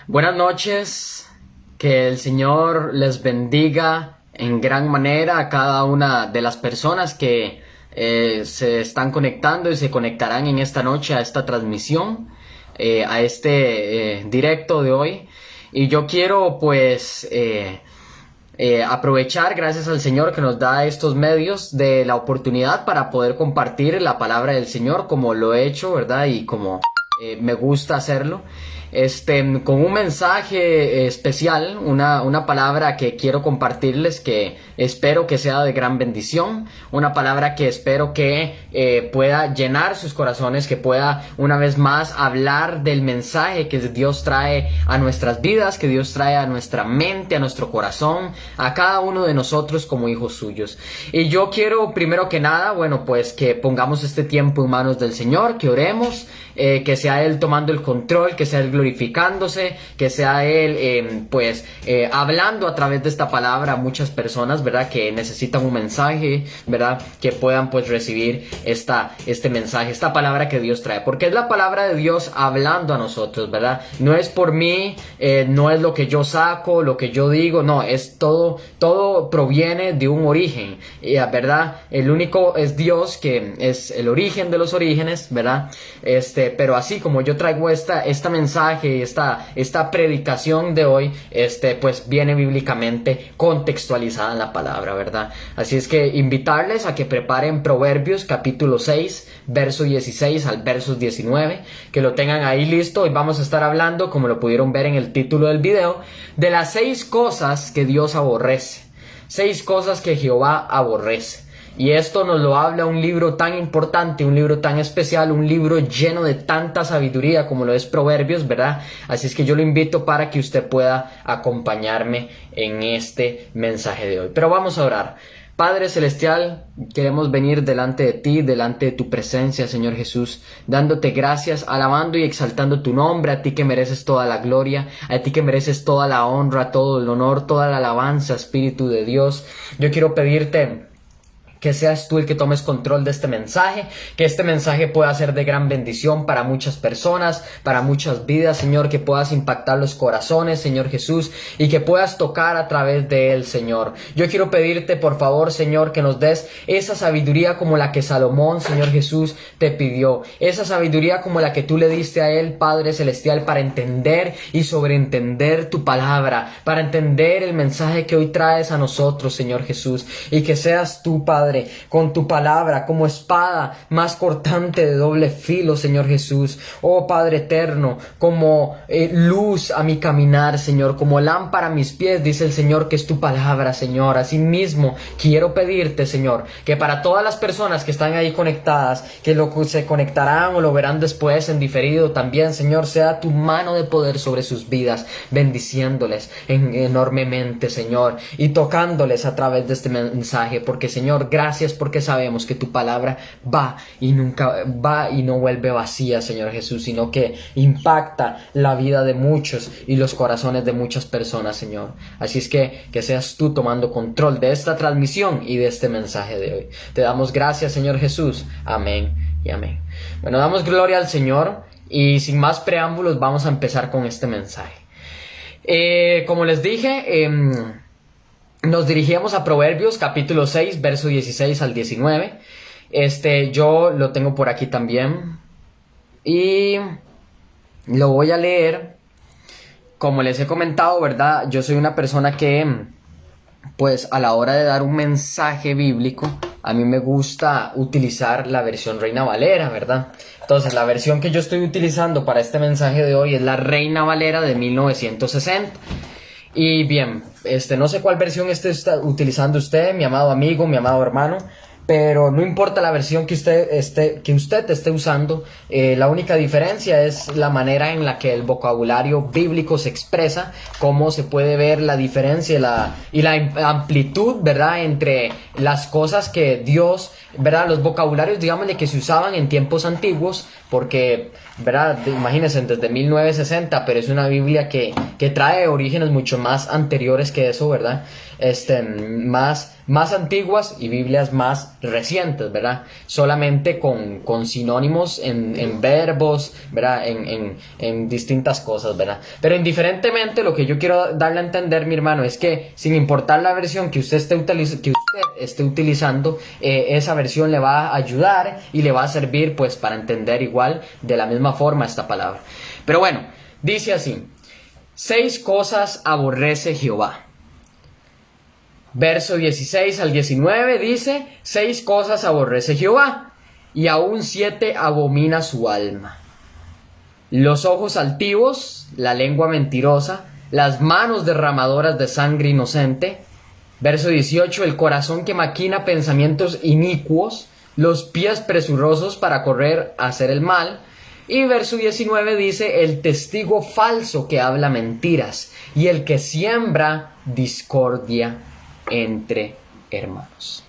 Buenas noches, que el Señor les bendiga en gran manera a cada una de las personas que se están conectando y se conectarán en esta noche a esta transmisión, a este directo de hoy. Y yo quiero aprovechar, gracias al Señor que nos da estos medios, de la oportunidad para poder compartir la palabra del Señor como lo he hecho, ¿verdad? Y como me gusta hacerlo. Con un mensaje especial, una palabra que quiero compartirles, que espero que sea de gran bendición, una palabra que espero que pueda llenar sus corazones, que pueda una vez más hablar del mensaje que Dios trae a nuestras vidas, que Dios trae a nuestra mente, a nuestro corazón, a cada uno de nosotros como hijos suyos. Y yo quiero primero que nada, pues que pongamos este tiempo en manos del Señor, que oremos, que sea Él tomando el control, que sea Él glorificándose, que sea Él hablando a través de esta palabra a muchas personas, ¿verdad? Que necesitan un mensaje, ¿verdad? Que puedan recibir este mensaje, esta palabra que Dios trae, porque es la palabra de Dios hablando a nosotros, ¿verdad? No es por mí, no es lo que yo saco, lo que yo digo, no, es todo proviene de un origen, ¿verdad? El único es Dios, que es el origen de los orígenes, ¿verdad? Pero así como yo traigo esta mensaje, esta predicación de hoy, viene bíblicamente contextualizada en la palabra, ¿verdad? Así es que invitarles a que preparen Proverbios capítulo 6, verso 16 al verso 19, que lo tengan ahí listo, y vamos a estar hablando, como lo pudieron ver en el título del video, de las 6 cosas que Dios aborrece, 6 cosas que Jehová aborrece. Y esto nos lo habla un libro tan importante, un libro tan especial, un libro lleno de tanta sabiduría como lo es Proverbios, ¿verdad? Así es que yo lo invito para que usted pueda acompañarme en este mensaje de hoy. Pero vamos a orar. Padre Celestial, queremos venir delante de ti, delante de tu presencia, Señor Jesús, dándote gracias, alabando y exaltando tu nombre, a ti que mereces toda la gloria, a ti que mereces toda la honra, todo el honor, toda la alabanza, Espíritu de Dios. Yo quiero pedirte que seas tú el que tomes control de este mensaje, que este mensaje pueda ser de gran bendición para muchas personas, para muchas vidas, Señor, que puedas impactar los corazones, Señor Jesús, y que puedas tocar a través de él, Señor. Yo quiero pedirte, por favor, Señor, que nos des esa sabiduría como la que Salomón, Señor Jesús, te pidió, esa sabiduría como la que tú le diste a él, Padre Celestial, para entender y sobreentender tu palabra, para entender el mensaje que hoy traes a nosotros, Señor Jesús, y que seas tú, Padre, con tu palabra como espada más cortante de doble filo, Señor Jesús. Oh Padre eterno, como luz a mi caminar, Señor, como lámpara a mis pies, dice el Señor, que es tu palabra, Señor. Asimismo, quiero pedirte, Señor, que para todas las personas que están ahí conectadas, que se conectarán o lo verán después en diferido también, Señor, sea tu mano de poder sobre sus vidas, bendiciéndoles enormemente, Señor, y tocándoles a través de este mensaje, porque, Señor, gracias, porque sabemos que tu palabra va y no vuelve vacía, Señor Jesús, sino que impacta la vida de muchos y los corazones de muchas personas, Señor. Así es que seas tú tomando control de esta transmisión y de este mensaje de hoy. Te damos gracias, Señor Jesús. Amén y amén. Bueno, damos gloria al Señor, y sin más preámbulos vamos a empezar con este mensaje. Como les dije, nos dirigíamos a Proverbios capítulo 6, verso 16 al 19. Yo lo tengo por aquí también, y lo voy a leer. Como les he comentado, ¿verdad? Yo soy una persona que, a la hora de dar un mensaje bíblico, a mí me gusta utilizar la versión Reina Valera, ¿verdad? Entonces, la versión que yo estoy utilizando para este mensaje de hoy es la Reina Valera de 1960. Y bien, no sé cuál versión está utilizando usted, mi amado amigo, mi amado hermano, pero no importa la versión que usted esté usando, la única diferencia es la manera en la que el vocabulario bíblico se expresa, cómo se puede ver la diferencia y la amplitud, ¿verdad?, entre las cosas que Dios, ¿verdad?, los vocabularios, digámosle, que se usaban en tiempos antiguos, porque, ¿verdad?, imagínense, desde 1960, pero es una Biblia que trae orígenes mucho más anteriores que eso, ¿verdad? más antiguas y Biblias más recientes, ¿verdad? Solamente con sinónimos en verbos, ¿verdad? En distintas cosas, ¿verdad? Pero indiferentemente, lo que yo quiero darle a entender, mi hermano, es que sin importar la versión que usted esté utilizando, esa versión le va a ayudar y le va a servir pues para entender igual de la misma forma esta palabra. Pero bueno, dice así: 6 cosas aborrece Jehová. Verso 16 al 19 dice: 6 cosas aborrece Jehová, y aún 7 abomina su alma: los ojos altivos, la lengua mentirosa, las manos derramadoras de sangre inocente. Verso 18: el corazón que maquina pensamientos inicuos, los pies presurosos para correr a hacer el mal. Y verso 19 dice: el testigo falso que habla mentiras, y el que siembra discordia entre hermanos.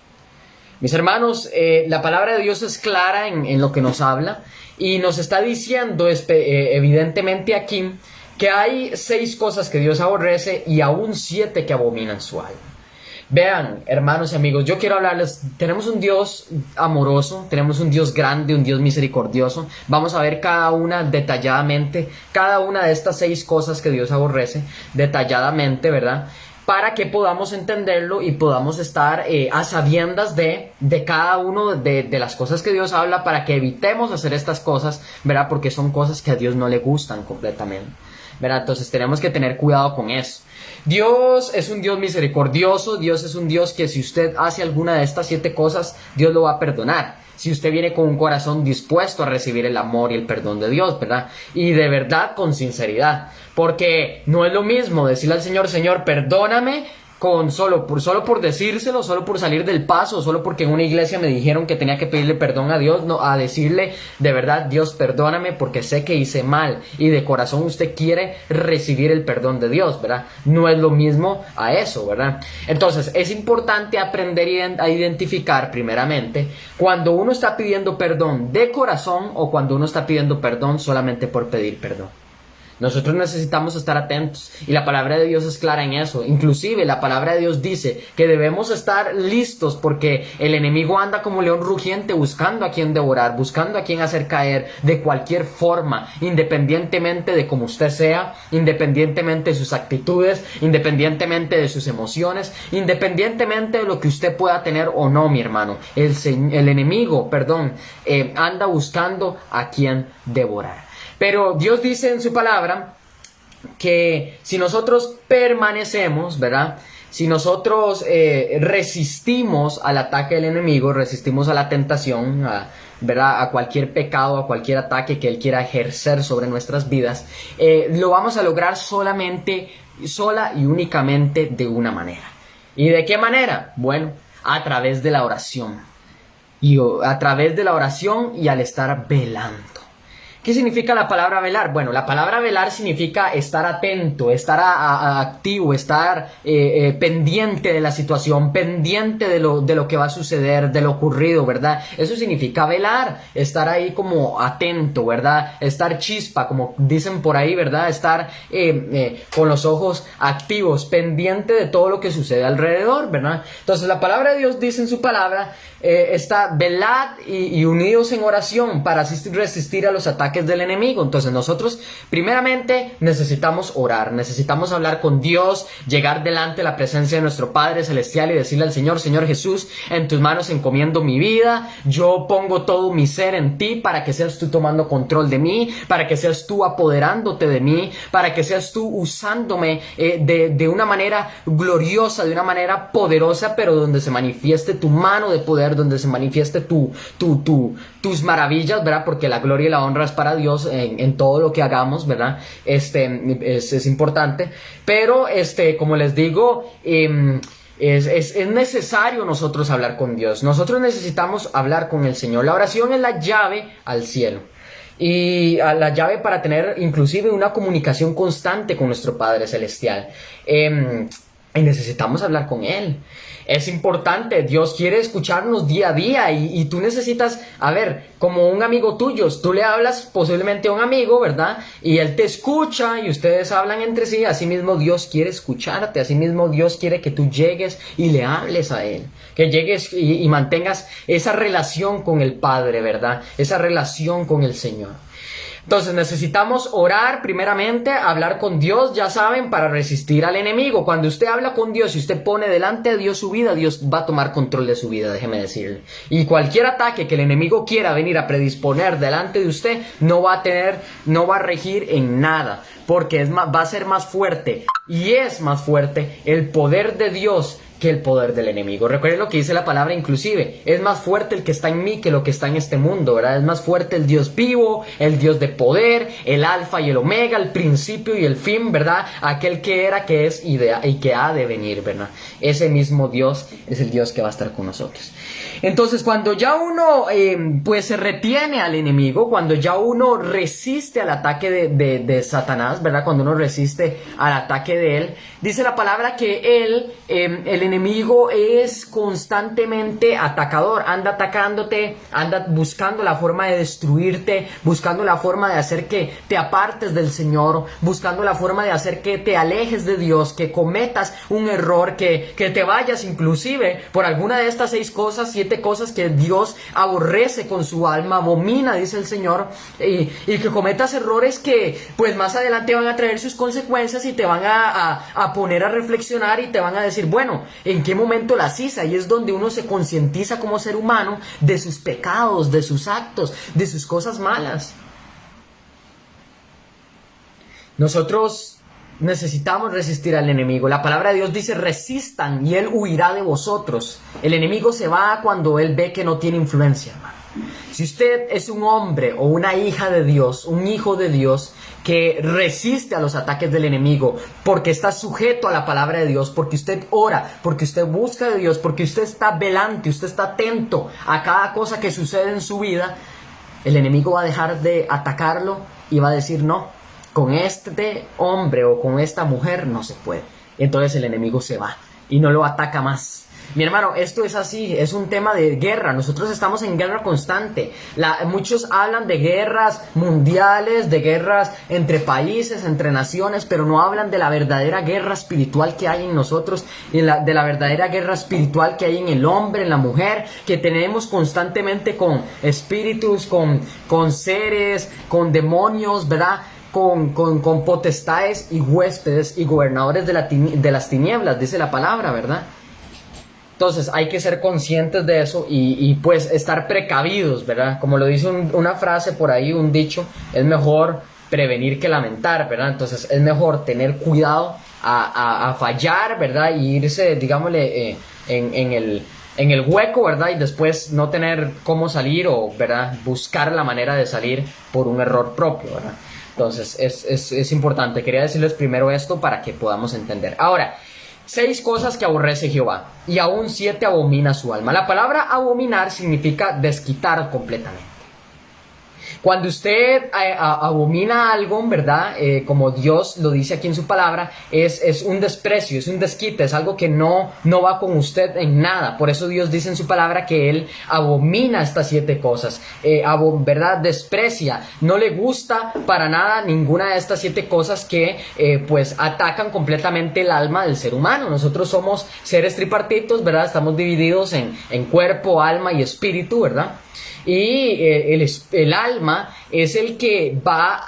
Mis hermanos, la palabra de Dios es clara en lo que nos habla, y nos está diciendo evidentemente aquí que hay 6 cosas que Dios aborrece y aún 7 que abominan su alma. Vean, hermanos y amigos, yo quiero hablarles. Tenemos un Dios amoroso, tenemos un Dios grande, un Dios misericordioso. Vamos a ver cada una detalladamente, cada una de estas 6 cosas que Dios aborrece detalladamente, ¿verdad? Para que podamos entenderlo y podamos estar a sabiendas de cada uno de las cosas que Dios habla, para que evitemos hacer estas cosas, ¿verdad? Porque son cosas que a Dios no le gustan completamente, ¿verdad? Entonces tenemos que tener cuidado con eso. Dios es un Dios misericordioso. Dios es un Dios que si usted hace alguna de estas 7 cosas, Dios lo va a perdonar. Si usted viene con un corazón dispuesto a recibir el amor y el perdón de Dios, ¿verdad? Y de verdad, con sinceridad. Porque no es lo mismo decirle al Señor: Señor, perdóname, solo por decírselo, solo por salir del paso, solo porque en una iglesia me dijeron que tenía que pedirle perdón a Dios, no, a decirle de verdad: Dios, perdóname porque sé que hice mal, y de corazón usted quiere recibir el perdón de Dios, ¿verdad? No es lo mismo a eso, ¿verdad? Entonces es importante aprender a identificar primeramente cuando uno está pidiendo perdón de corazón o cuando uno está pidiendo perdón solamente por pedir perdón. Nosotros necesitamos estar atentos, y la palabra de Dios es clara en eso. Inclusive la palabra de Dios dice que debemos estar listos, porque el enemigo anda como león rugiente buscando a quien devorar, buscando a quien hacer caer de cualquier forma, independientemente de cómo usted sea, independientemente de sus actitudes, independientemente de sus emociones, independientemente de lo que usted pueda tener o no, mi hermano. El enemigo, anda buscando a quien devorar. Pero Dios dice en su palabra que si nosotros permanecemos, ¿verdad? Si nosotros resistimos al ataque del enemigo, resistimos a la tentación, ¿verdad? A cualquier pecado, a cualquier ataque que él quiera ejercer sobre nuestras vidas, lo vamos a lograr sola y únicamente de una manera. ¿Y de qué manera? Bueno, a través de la oración. A través de la oración y al estar velando. ¿Qué significa la palabra velar? Bueno, la palabra velar significa estar atento, estar activo, estar pendiente de la situación, pendiente de lo que va a suceder, de lo ocurrido, ¿verdad? Eso significa velar, estar ahí como atento, ¿verdad? Estar chispa, como dicen por ahí, ¿verdad? Estar con los ojos activos, pendiente de todo lo que sucede alrededor, ¿verdad? Entonces la palabra de Dios dice en su palabra: está velad y unidos en oración para resistir a los ataques del enemigo. Entonces nosotros primeramente necesitamos orar, necesitamos hablar con Dios, llegar delante de la presencia de nuestro Padre Celestial y decirle al Señor: Señor Jesús, en tus manos encomiendo mi vida, yo pongo todo mi ser en ti, para que seas tú tomando control de mí, para que seas tú apoderándote de mí, para que seas tú usándome de una manera gloriosa, de una manera poderosa, pero donde se manifieste tu mano de poder, donde se manifieste tus maravillas, ¿verdad? Porque la gloria y la honra es para Dios en todo lo que hagamos, ¿verdad? Es importante, pero como les digo, es necesario nosotros hablar con Dios. Nosotros necesitamos hablar con el Señor. La oración es la llave al cielo, y a la llave para tener inclusive una comunicación constante con nuestro Padre Celestial. Y necesitamos hablar con Él. Es importante, Dios quiere escucharnos día a día y tú necesitas, a ver, como un amigo tuyo, tú le hablas posiblemente a un amigo, ¿verdad? Y él te escucha y ustedes hablan entre sí, asimismo Dios quiere escucharte, asimismo Dios quiere que tú llegues y le hables a Él, que llegues y mantengas esa relación con el Padre, ¿verdad? Esa relación con el Señor. Entonces necesitamos orar primeramente, hablar con Dios, ya saben, para resistir al enemigo. Cuando usted habla con Dios y usted pone delante de Dios su vida, Dios va a tomar control de su vida, déjeme decirle. Y cualquier ataque que el enemigo quiera venir a predisponer delante de usted, no va a regir en nada, porque va a ser más fuerte, y es más fuerte el poder de Dios que el poder del enemigo. Recuerden lo que dice la palabra inclusive, es más fuerte el que está en mí que lo que está en este mundo, ¿verdad? Es más fuerte el Dios vivo, el Dios de poder, el alfa y el omega, el principio y el fin, ¿verdad? Aquel que era, que es y que ha de venir, ¿verdad? Ese mismo Dios es el Dios que va a estar con nosotros. Entonces, cuando ya uno pues se retiene al enemigo, cuando ya uno resiste al ataque de Satanás, ¿verdad? Cuando uno resiste al ataque de él, dice la palabra que el enemigo es constantemente atacador, anda atacándote, anda buscando la forma de destruirte, buscando la forma de hacer que te apartes del Señor, buscando la forma de hacer que te alejes de Dios, que cometas un error, que te vayas inclusive por alguna de estas 6 cosas, 7 cosas que Dios aborrece con su alma, abomina, dice el Señor, y que cometas errores que pues más adelante van a traer sus consecuencias y te van a poner a reflexionar y te van a decir, bueno, ¿en qué momento las hice? Ahí es donde uno se concientiza como ser humano de sus pecados, de sus actos, de sus cosas malas. Nosotros necesitamos resistir al enemigo. La palabra de Dios dice, resistan y él huirá de vosotros. El enemigo se va cuando él ve que no tiene influencia, hermano. Si usted es un hombre o una hija de Dios, un hijo de Dios que resiste a los ataques del enemigo porque está sujeto a la palabra de Dios, porque usted ora, porque usted busca de Dios, porque usted está velante, usted está atento a cada cosa que sucede en su vida, el enemigo va a dejar de atacarlo y va a decir, no, con este hombre o con esta mujer no se puede. Entonces el enemigo se va y no lo ataca más. Mi hermano, esto es así, es un tema de guerra. Nosotros estamos en guerra constante. Muchos hablan de guerras mundiales, de guerras entre países, entre naciones, pero no hablan de la verdadera guerra espiritual que hay en nosotros, y de la verdadera guerra espiritual que hay en el hombre, en la mujer, que tenemos constantemente con espíritus, con seres, con demonios, ¿verdad? Con potestades y huéspedes y gobernadores de las tinieblas, dice la palabra, ¿verdad? Entonces hay que ser conscientes de eso y pues estar precavidos, ¿verdad? Como lo dice una frase por ahí, un dicho, es mejor prevenir que lamentar, ¿verdad? Entonces es mejor tener cuidado a fallar, ¿verdad? Y irse, digámosle, en el hueco, ¿verdad? Y después no tener cómo salir o, ¿verdad? Buscar la manera de salir por un error propio, ¿verdad? Entonces es importante. Quería decirles primero esto para que podamos entender. Ahora, 6 cosas que aborrece Jehová, y aún 7 abomina su alma. La palabra abominar significa desquitar completamente. Cuando usted abomina algo, ¿verdad? Como Dios lo dice aquí en su palabra, es un desprecio, es un desquite, es algo que no va con usted en nada. Por eso Dios dice en su palabra que Él abomina estas 7 cosas, ¿verdad? Desprecia, no le gusta para nada ninguna de estas 7 cosas que pues atacan completamente el alma del ser humano. Nosotros somos seres tripartitos, ¿verdad? Estamos divididos en cuerpo, alma y espíritu, ¿verdad? Y el alma es el que va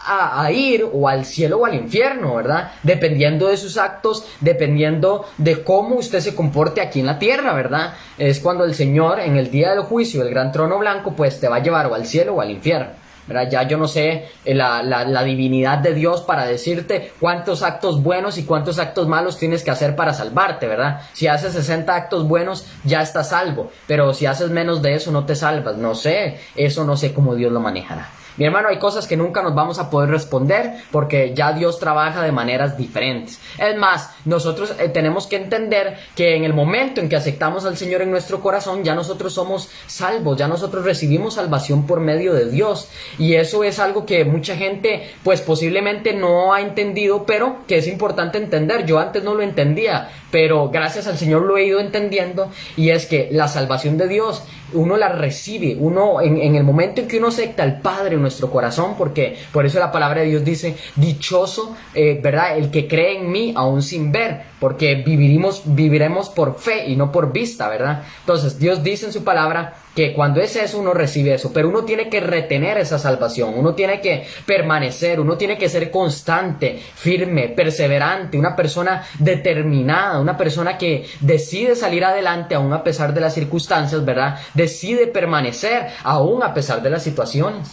a ir o al cielo o al infierno, ¿verdad? Dependiendo de sus actos, dependiendo de cómo usted se comporte aquí en la tierra, ¿verdad? Es cuando el Señor, en el día del juicio, el gran trono blanco, pues te va a llevar o al cielo o al infierno, ¿verdad? Ya yo no sé la divinidad de Dios para decirte cuántos actos buenos y cuántos actos malos tienes que hacer para salvarte, ¿verdad? Si haces 60 actos buenos, ya estás salvo, pero si haces menos de eso, no te salvas. No sé, eso no sé cómo Dios lo manejará. Mi hermano, hay cosas que nunca nos vamos a poder responder porque ya Dios trabaja de maneras diferentes. Es más, nosotros tenemos que entender que en el momento en que aceptamos al Señor en nuestro corazón, ya nosotros somos salvos, ya nosotros recibimos salvación por medio de Dios. Y eso es algo que mucha gente pues posiblemente no ha entendido, pero que es importante entender. Yo antes no lo entendía, pero gracias al Señor lo he ido entendiendo, y es que la salvación de Dios uno la recibe, uno en el momento en que uno acepta al Padre en nuestro corazón, porque por eso la palabra de Dios dice, dichoso, ¿verdad? El que cree en mí aún sin ver, porque viviremos por fe y no por vista, ¿verdad? Entonces Dios dice en su palabra que cuando es eso uno recibe eso, pero uno tiene que retener esa salvación, uno tiene que permanecer, uno tiene que ser constante, firme, perseverante, una persona determinada, una persona que decide salir adelante aún a pesar de las circunstancias, ¿verdad? Decide permanecer aún a pesar de las situaciones.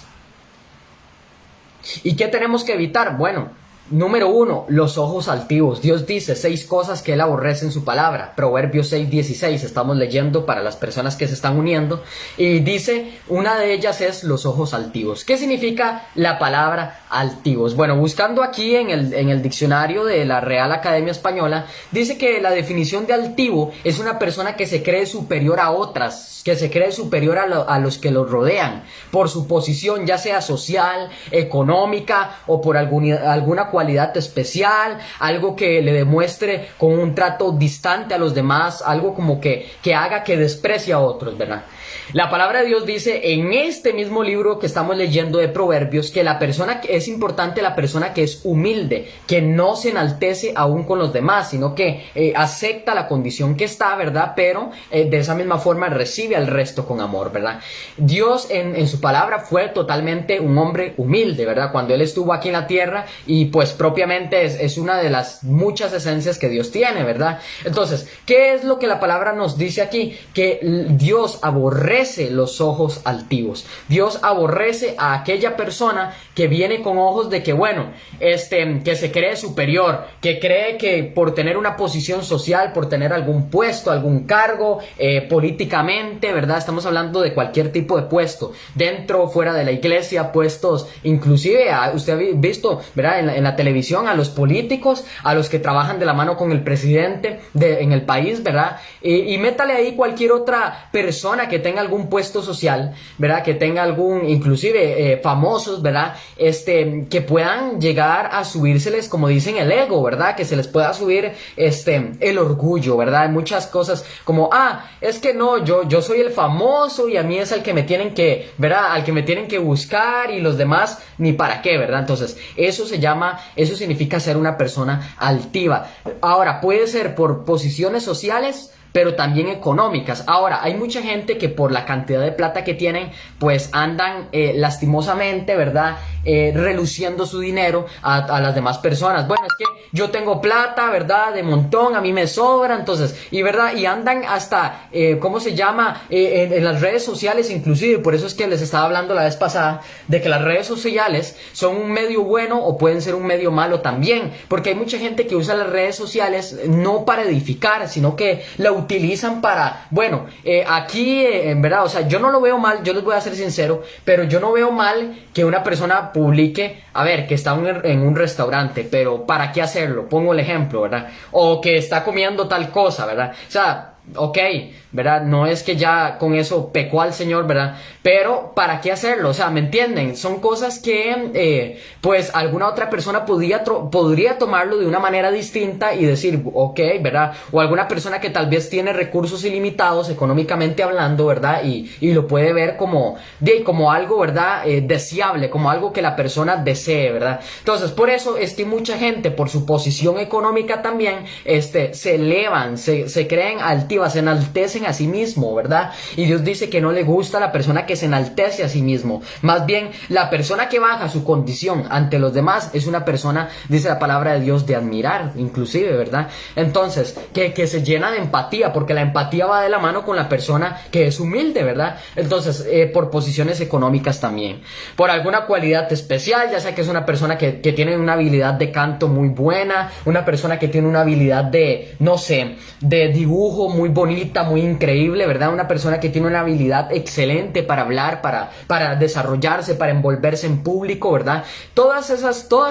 ¿Y qué tenemos que evitar? Bueno, número 1, los ojos altivos. Dios dice 6 cosas que Él aborrece en su palabra. Proverbios 6:16, estamos leyendo para las personas que se están uniendo. Y dice, una de ellas es los ojos altivos. ¿Qué significa la palabra altivos? Bueno, buscando aquí en el diccionario de la Real Academia Española, dice que la definición de altivo es una persona que se cree superior a otras, que se cree superior a los que los rodean, por su posición, ya sea social, económica o por alguna cualidad especial, algo que le demuestre con un trato distante a los demás, algo como que haga que desprecie a otros, ¿verdad? La palabra de Dios dice en este mismo libro que estamos leyendo de Proverbios que es importante la persona que es humilde, que no se enaltece aún con los demás, sino que acepta la condición que está, ¿verdad? Pero de esa misma forma recibe al resto con amor, ¿verdad? Dios en su palabra fue totalmente un hombre humilde, ¿verdad? Cuando Él estuvo aquí en la tierra, y pues propiamente es una de las muchas esencias que Dios tiene, ¿verdad? Entonces, ¿qué es lo que la palabra nos dice aquí? Que Dios aborrece los ojos altivos. Dios aborrece a aquella persona que viene con ojos de que, bueno, que se cree superior, que cree que por tener una posición social, por tener algún puesto, algún cargo, políticamente, ¿verdad? Estamos hablando de cualquier tipo de puesto, dentro o fuera de la iglesia, puestos, inclusive, usted ha visto, ¿verdad? En la televisión, a los políticos, a los que trabajan de la mano con el presidente en el país, ¿verdad? Y métale ahí cualquier otra persona que tenga algún puesto social, ¿verdad? Que tenga inclusive famosos, ¿verdad? Que puedan llegar a subírseles, como dicen, el ego, ¿verdad? Que se les pueda subir el orgullo, ¿verdad? Hay muchas cosas como, es que no, yo soy el famoso y a mí es al que me tienen que, ¿verdad? Al que me tienen que buscar, y los demás ni para qué, ¿verdad? Entonces, eso significa ser una persona altiva. Ahora, puede ser por posiciones sociales, pero también económicas. Ahora, hay mucha gente que por la cantidad de plata que tienen, pues andan lastimosamente, ¿verdad? Reluciendo su dinero a las demás personas. Bueno, es que yo tengo plata, ¿verdad? De montón, a mí me sobra, entonces, ¿verdad? Y andan hasta, ¿cómo se llama? En las redes sociales inclusive, por eso es que les estaba hablando la vez pasada, de que las redes sociales son un medio bueno o pueden ser un medio malo también, porque hay mucha gente que usa las redes sociales no para edificar, sino que la utilizan para, bueno, aquí, en verdad, o sea, yo no lo veo mal, yo les voy a ser sincero, pero yo no veo mal que una persona publique, a ver, que está en un restaurante, pero ¿para qué hacerlo? Pongo el ejemplo, ¿verdad? O que está comiendo tal cosa, ¿verdad? O sea, ok, ¿verdad? No es que ya con eso pecó al Señor, ¿verdad? Pero ¿para qué hacerlo? O sea, ¿me entienden? Son cosas que pues alguna otra persona podría tomarlo de una manera distinta y decir, ok, ¿verdad? O alguna persona que tal vez tiene recursos ilimitados económicamente hablando, ¿verdad? Y lo puede ver como algo, ¿verdad? Deseable, como algo que la persona desee, ¿verdad? Entonces, por eso es que mucha gente, por su posición económica también, se elevan, se creen altivas, se enaltecen a sí mismo, ¿verdad? Y Dios dice que no le gusta a la persona que se enaltece a sí mismo. Más bien, la persona que baja su condición ante los demás es una persona, dice la palabra de Dios, de admirar, inclusive, ¿verdad? Entonces, que se llena de empatía, porque la empatía va de la mano con la persona que es humilde, ¿verdad? Entonces, por posiciones económicas también. Por alguna cualidad especial, ya sea que es una persona que tiene una habilidad de canto muy buena, una persona que tiene una habilidad de, no sé, de dibujo muy bonita, muy increíble, ¿verdad? Una persona que tiene una habilidad excelente para hablar, para desarrollarse, para envolverse en público, ¿verdad? Todas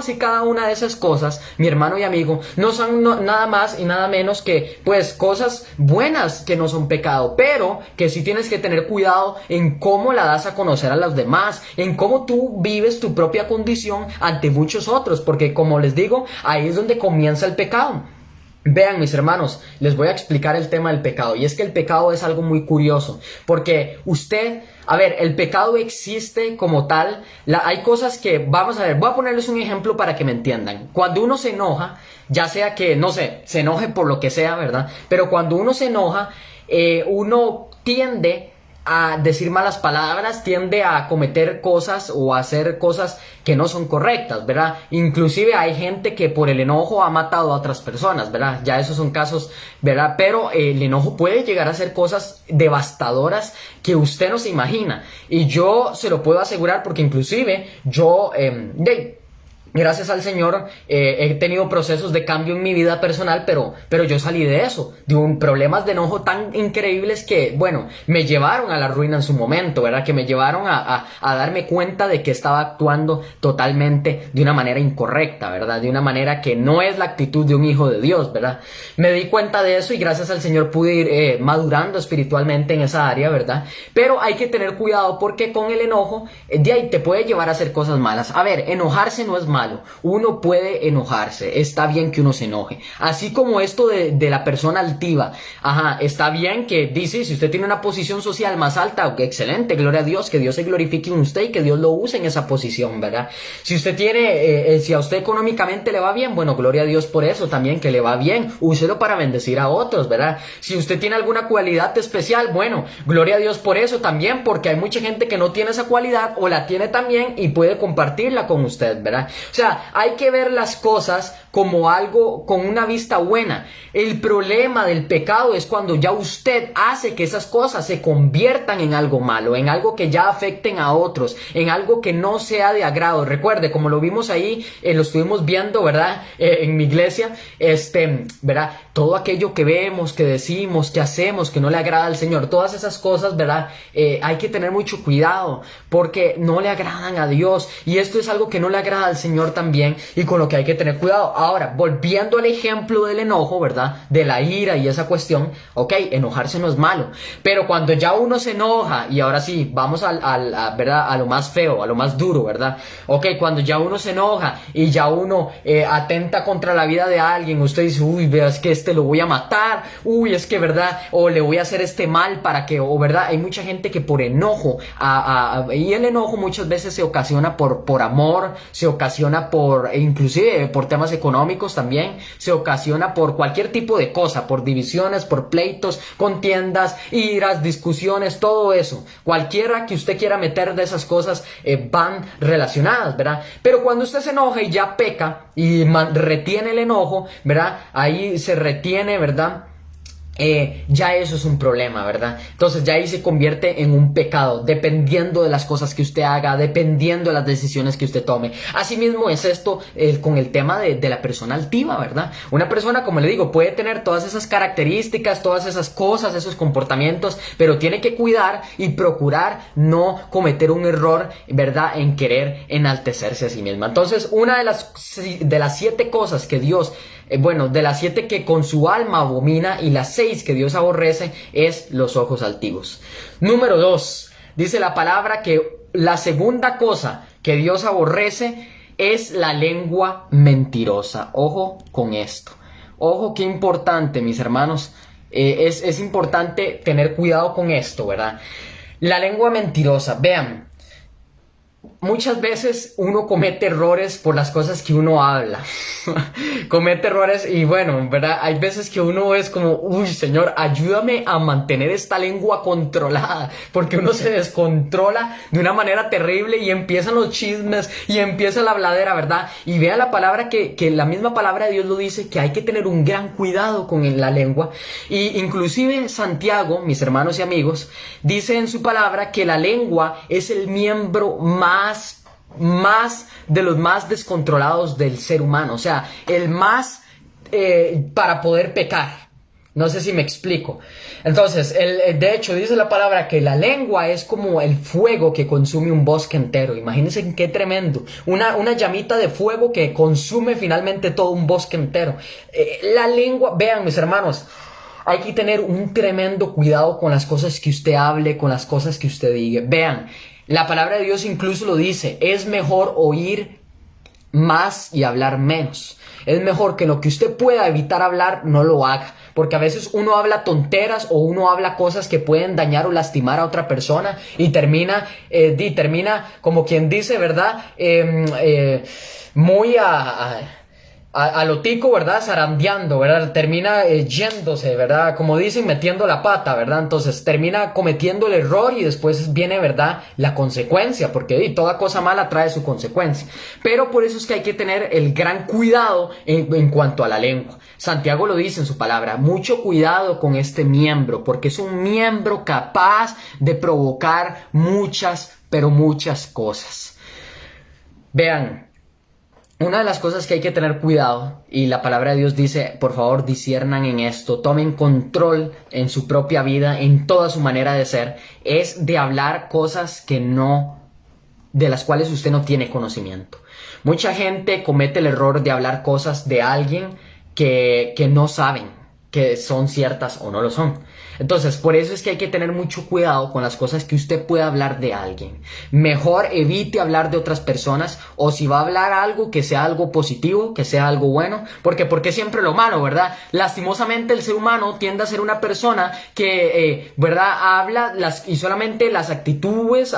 y cada una de esas cosas, mi hermano y amigo, no son nada más y nada menos que, pues, cosas buenas que no son pecado, pero que sí tienes que tener cuidado en cómo la das a conocer a los demás, en cómo tú vives tu propia condición ante muchos otros, porque como les digo, ahí es donde comienza el pecado. Vean, mis hermanos, les voy a explicar el tema del pecado. Y es que el pecado es algo muy curioso. Porque el pecado existe como tal. Hay cosas que, vamos a ver, voy a ponerles un ejemplo para que me entiendan. Cuando uno se enoja, ya sea que, no sé, se enoje por lo que sea, ¿verdad? Pero cuando uno se enoja, uno tiende a decir malas palabras, tiende a cometer cosas o a hacer cosas que no son correctas, ¿verdad? Inclusive hay gente que por el enojo ha matado a otras personas, ¿verdad? Ya esos son casos, ¿verdad? Pero el enojo puede llegar a hacer cosas devastadoras que usted no se imagina. Y yo se lo puedo asegurar porque inclusive yo, gracias al Señor, he tenido procesos de cambio en mi vida personal, pero yo salí de eso, de problemas de enojo tan increíbles que, bueno, me llevaron a la ruina en su momento, ¿verdad? Que me llevaron a darme cuenta de que estaba actuando totalmente de una manera incorrecta, ¿verdad? De una manera que no es la actitud de un hijo de Dios, ¿verdad? Me di cuenta de eso y gracias al Señor pude ir madurando espiritualmente en esa área, ¿verdad? Pero hay que tener cuidado porque con el enojo, de ahí te puede llevar a hacer cosas malas. A ver, enojarse no es malo. Uno puede enojarse, está bien que uno se enoje, así como esto de la persona altiva, está bien que dice, si usted tiene una posición social más alta, excelente, gloria a Dios, que Dios se glorifique en usted y que Dios lo use en esa posición, ¿verdad? Si usted tiene, si a usted económicamente le va bien, bueno, gloria a Dios por eso también, que le va bien, úselo para bendecir a otros, ¿verdad? Si usted tiene alguna cualidad especial, bueno, gloria a Dios por eso también, porque hay mucha gente que no tiene esa cualidad o la tiene también y puede compartirla con usted, ¿verdad? O sea, hay que ver las cosas como algo con una vista buena. El problema del pecado es cuando ya usted hace que esas cosas se conviertan en algo malo, en algo que ya afecten a otros, en algo que no sea de agrado. Recuerde, como lo vimos ahí, lo estuvimos viendo, ¿verdad? En mi iglesia, ¿verdad? Todo aquello que vemos, que decimos, que hacemos, que no le agrada al Señor, todas esas cosas, ¿verdad? Hay que tener mucho cuidado porque no le agradan a Dios y esto es algo que no le agrada al Señor también y con lo que hay que tener cuidado. Ahora, volviendo al ejemplo del enojo, ¿verdad? De la ira y esa cuestión, ok, enojarse no es malo, pero cuando ya uno se enoja, y ahora sí, vamos ¿verdad? A lo más feo, a lo más duro, ¿verdad? Ok, cuando ya uno se enoja y ya uno atenta contra la vida de alguien, usted dice, uy, vea, es que lo voy a matar, uy, es que, ¿verdad? O le voy a hacer mal para que, o, ¿verdad? Hay mucha gente que por enojo, y el enojo muchas veces se ocasiona por amor, se ocasiona inclusive por temas económicos también, se ocasiona por cualquier tipo de cosa, por divisiones, por pleitos, contiendas, iras, discusiones, todo eso, cualquiera que usted quiera meter de esas cosas van relacionadas, ¿verdad? Pero cuando usted se enoja y ya peca y retiene el enojo, ¿verdad? Ahí se retiene, ¿verdad? Ya eso es un problema, ¿verdad? Entonces ya ahí se convierte en un pecado, dependiendo de las cosas que usted haga, dependiendo de las decisiones que usted tome. Asimismo es esto con el tema de la persona altiva, ¿verdad? Una persona, como le digo, puede tener todas esas características, todas esas cosas, esos comportamientos, pero tiene que cuidar y procurar no cometer un error, ¿verdad? En querer enaltecerse a sí misma. Entonces, una de las 7 cosas que Dios, de las 7 que con su alma abomina y las 6 que Dios aborrece es los ojos altivos. Número 2, dice la palabra que la segunda cosa que Dios aborrece es la lengua mentirosa. Ojo con esto. Ojo, qué importante, mis hermanos. Es importante tener cuidado con esto, ¿verdad? La lengua mentirosa. Vean, muchas veces uno comete errores por las cosas que uno habla. Comete errores y bueno, ¿verdad? Hay veces que uno es como, uy, Señor, ayúdame a mantener esta lengua controlada, porque uno se descontrola de una manera terrible y empiezan los chismes y empieza la habladera, ¿verdad? Y vea la palabra que la misma palabra de Dios lo dice, que hay que tener un gran cuidado con la lengua. Y inclusive Santiago, mis hermanos y amigos, dice en su palabra que la lengua es el miembro más de los más descontrolados del ser humano, o sea, el más para poder pecar. No sé si me explico. Entonces, de hecho, dice la palabra que la lengua es como el fuego que consume un bosque entero. Imagínense qué tremendo. Una llamita de fuego que consume finalmente todo un bosque entero. La lengua, vean mis hermanos, hay que tener un tremendo cuidado con las cosas que usted hable, con las cosas que usted diga. Vean, la palabra de Dios incluso lo dice, es mejor oír más y hablar menos. Es mejor que lo que usted pueda evitar hablar, no lo haga. Porque a veces uno habla tonteras o uno habla cosas que pueden dañar o lastimar a otra persona y termina como quien dice, ¿verdad? Muy a lo tico, ¿verdad? Zarandeando, ¿verdad? Termina yéndose, ¿verdad? Como dicen, metiendo la pata, ¿verdad? Entonces termina cometiendo el error y después viene, ¿verdad? La consecuencia, porque toda cosa mala trae su consecuencia. Pero por eso es que hay que tener el gran cuidado en cuanto a la lengua. Santiago lo dice en su palabra, mucho cuidado con este miembro, porque es un miembro capaz de provocar muchas, pero muchas cosas. Vean, una de las cosas que hay que tener cuidado, y la palabra de Dios dice, por favor, disciernan en esto, tomen control en su propia vida, en toda su manera de ser, es de hablar cosas de las cuales usted no tiene conocimiento. Mucha gente comete el error de hablar cosas de alguien que no saben que son ciertas o no lo son. Entonces, por eso es que hay que tener mucho cuidado con las cosas que usted pueda hablar de alguien. Mejor evite hablar de otras personas, o si va a hablar algo, que sea algo positivo, que sea algo bueno, porque siempre lo malo, ¿verdad? Lastimosamente el ser humano tiende a ser una persona que, ¿verdad? Habla y solamente las actitudes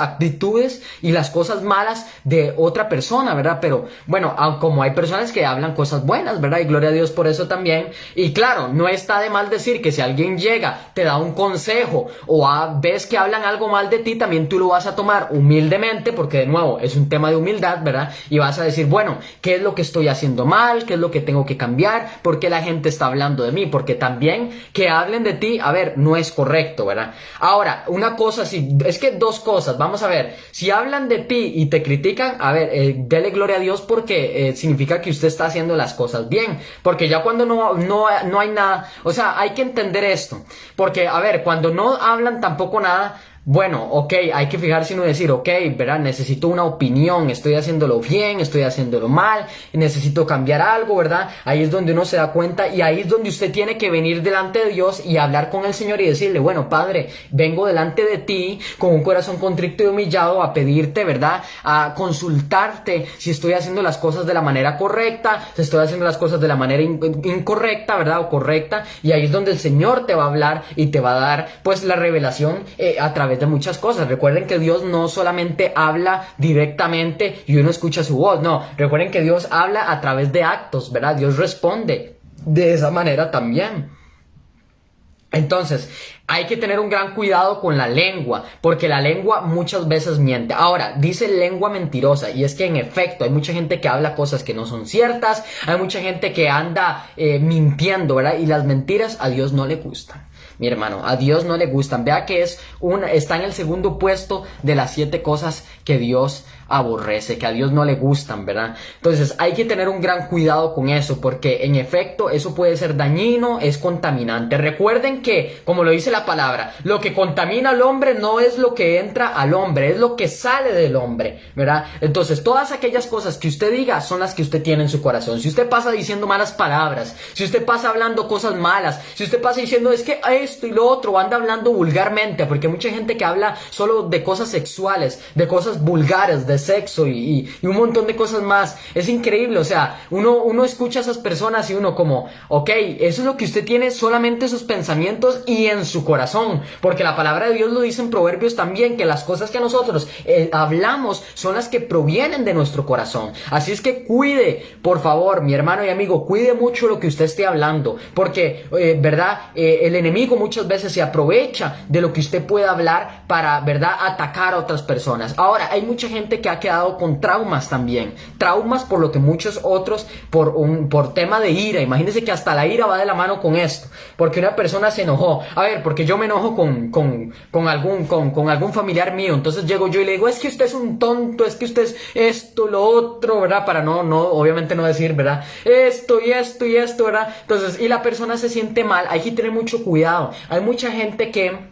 y las cosas malas de otra persona, ¿verdad? Pero bueno, como hay personas que hablan cosas buenas, ¿verdad? Y gloria a Dios por eso también. Y claro, no está de mal decir que si alguien llega, te da un consejo o ves que hablan algo mal de ti, también tú lo vas a tomar humildemente, porque de nuevo es un tema de humildad, ¿verdad? Y vas a decir, bueno, ¿qué es lo que estoy haciendo mal? ¿Qué es lo que tengo que cambiar? ¿Por qué la gente está hablando de mí? Porque también que hablen de ti, a ver, no es correcto, ¿verdad? Ahora, una cosa, es que dos cosas, vamos a ver, si hablan de ti y te critican, a ver, dele gloria a Dios, porque significa que usted está haciendo las cosas bien, porque ya cuando no hay nada, o sea, hay que entender esto, porque a ver, cuando no hablan tampoco nada, bueno, ok, hay que fijarse en uno y decir, ok, ¿verdad? Necesito una opinión, estoy haciéndolo bien, estoy haciéndolo mal, necesito cambiar algo, ¿verdad? Ahí es donde uno se da cuenta y ahí es donde usted tiene que venir delante de Dios y hablar con el Señor y decirle, bueno, Padre, vengo delante de ti con un corazón contrito y humillado a pedirte, ¿verdad? A consultarte si estoy haciendo las cosas de la manera correcta, si estoy haciendo las cosas de la manera incorrecta, ¿verdad? O correcta, y ahí es donde el Señor te va a hablar y te va a dar, pues, la revelación a través de muchas cosas. Recuerden que Dios no solamente habla directamente y uno escucha su voz, no, recuerden que Dios habla a través de actos, ¿verdad? Dios responde de esa manera también. Entonces, hay que tener un gran cuidado con la lengua, porque la lengua muchas veces miente. Ahora, dice lengua mentirosa, y es que en efecto hay mucha gente que habla cosas que no son ciertas, hay mucha gente que anda mintiendo, ¿verdad? Y las mentiras a Dios no le gustan. Mi hermano, a Dios no le gustan. Vea que está en el segundo puesto de las 7 cosas que Dios aborrece, que a Dios no le gustan, ¿verdad? Entonces hay que tener un gran cuidado con eso, porque en efecto eso puede ser dañino, es contaminante. Recuerden que, como lo dice la palabra, lo que contamina al hombre no es lo que entra al hombre, es lo que sale del hombre, ¿verdad? Entonces todas aquellas cosas que usted diga son las que usted tiene en su corazón. Si usted pasa diciendo malas palabras, si usted pasa hablando cosas malas, si usted pasa diciendo es que esto y lo otro, anda hablando vulgarmente, porque hay mucha gente que habla solo de cosas sexuales, de cosas vulgares, de sexo y un montón de cosas más. Es increíble, o sea, uno escucha a esas personas y uno como, ok, eso es lo que usted tiene, solamente sus pensamientos y en su corazón, porque la palabra de Dios lo dice en Proverbios también, que las cosas que nosotros hablamos son las que provienen de nuestro corazón. Así es que cuide, por favor, mi hermano y amigo, cuide mucho lo que usted esté hablando, porque, verdad, el enemigo muchas veces se aprovecha de lo que usted pueda hablar para, verdad, atacar a otras personas. Ahora, hay mucha gente que ha quedado con traumas también, traumas por lo que muchos otros, por tema de ira. Imagínense que hasta la ira va de la mano con esto, porque una persona se enojó, a ver, porque yo me enojo con algún familiar mío, entonces llego yo y le digo, es que usted es un tonto, es que usted es esto, lo otro, ¿verdad? Para obviamente no decir, ¿verdad? Esto y esto y esto, ¿verdad? Entonces, y la persona se siente mal. Hay que tener mucho cuidado. Hay mucha gente que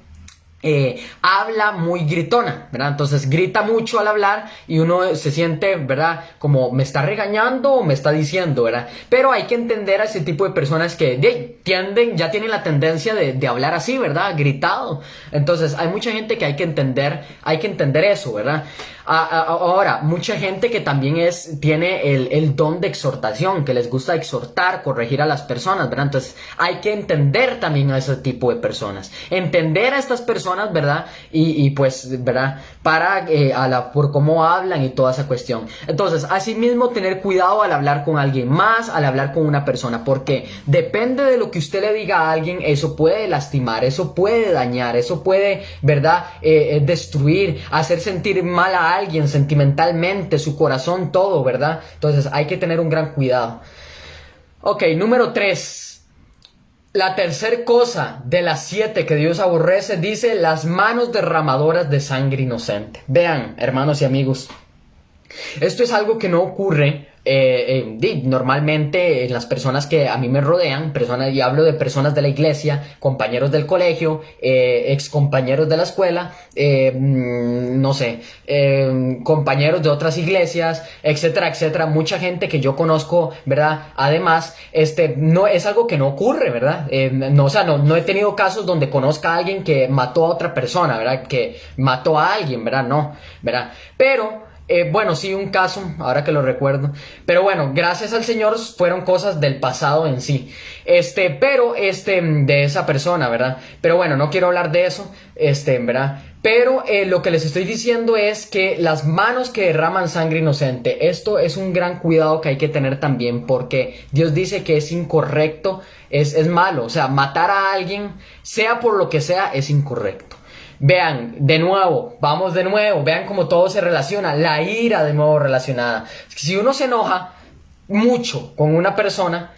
habla muy gritona, ¿verdad? Entonces grita mucho al hablar y uno se siente, ¿verdad? Como me está regañando o me está diciendo, ¿verdad? Pero hay que entender a ese tipo de personas que ya tienen la tendencia de hablar así, ¿verdad? Gritado. Entonces hay mucha gente que hay que entender eso, ¿verdad? Ahora, mucha gente que también tiene el don de exhortación, que les gusta exhortar, corregir a las personas, ¿verdad? Entonces, hay que entender también a ese tipo de personas. Entender a estas personas, ¿verdad? Y pues, ¿verdad? Por cómo hablan y toda esa cuestión. Entonces, asimismo, tener cuidado al hablar con alguien más, al hablar con una persona, porque depende de lo que usted le diga a alguien, eso puede lastimar, eso puede dañar, eso puede, ¿verdad? Destruir, hacer sentir mal a alguien sentimentalmente, su corazón, todo, ¿verdad? Entonces hay que tener un gran cuidado. Ok, número 3. La tercera cosa de las 7 que Dios aborrece, dice las manos derramadoras de sangre inocente. Vean, hermanos y amigos, esto es algo que no ocurre normalmente en las personas que a mí me rodean, y hablo de personas de la iglesia, compañeros del colegio, ex compañeros de la escuela, no sé, compañeros de otras iglesias, etcétera, etcétera, mucha gente que yo conozco, ¿verdad? Además, no es algo que no ocurre, ¿verdad? No he tenido casos donde conozca a alguien que mató a otra persona, ¿verdad? Que mató a alguien, ¿verdad? No, ¿verdad? Pero bueno, sí, un caso, ahora que lo recuerdo. Pero bueno, gracias al Señor fueron cosas del pasado en sí. De esa persona, ¿verdad? Pero bueno, no quiero hablar de eso, ¿verdad? Pero lo que les estoy diciendo es que las manos que derraman sangre inocente, esto es un gran cuidado que hay que tener también, porque Dios dice que es incorrecto, es malo. O sea, matar a alguien, sea por lo que sea, es incorrecto. Vean, vamos de nuevo, vean cómo todo se relaciona, la ira de nuevo relacionada. Si uno se enoja mucho con una persona,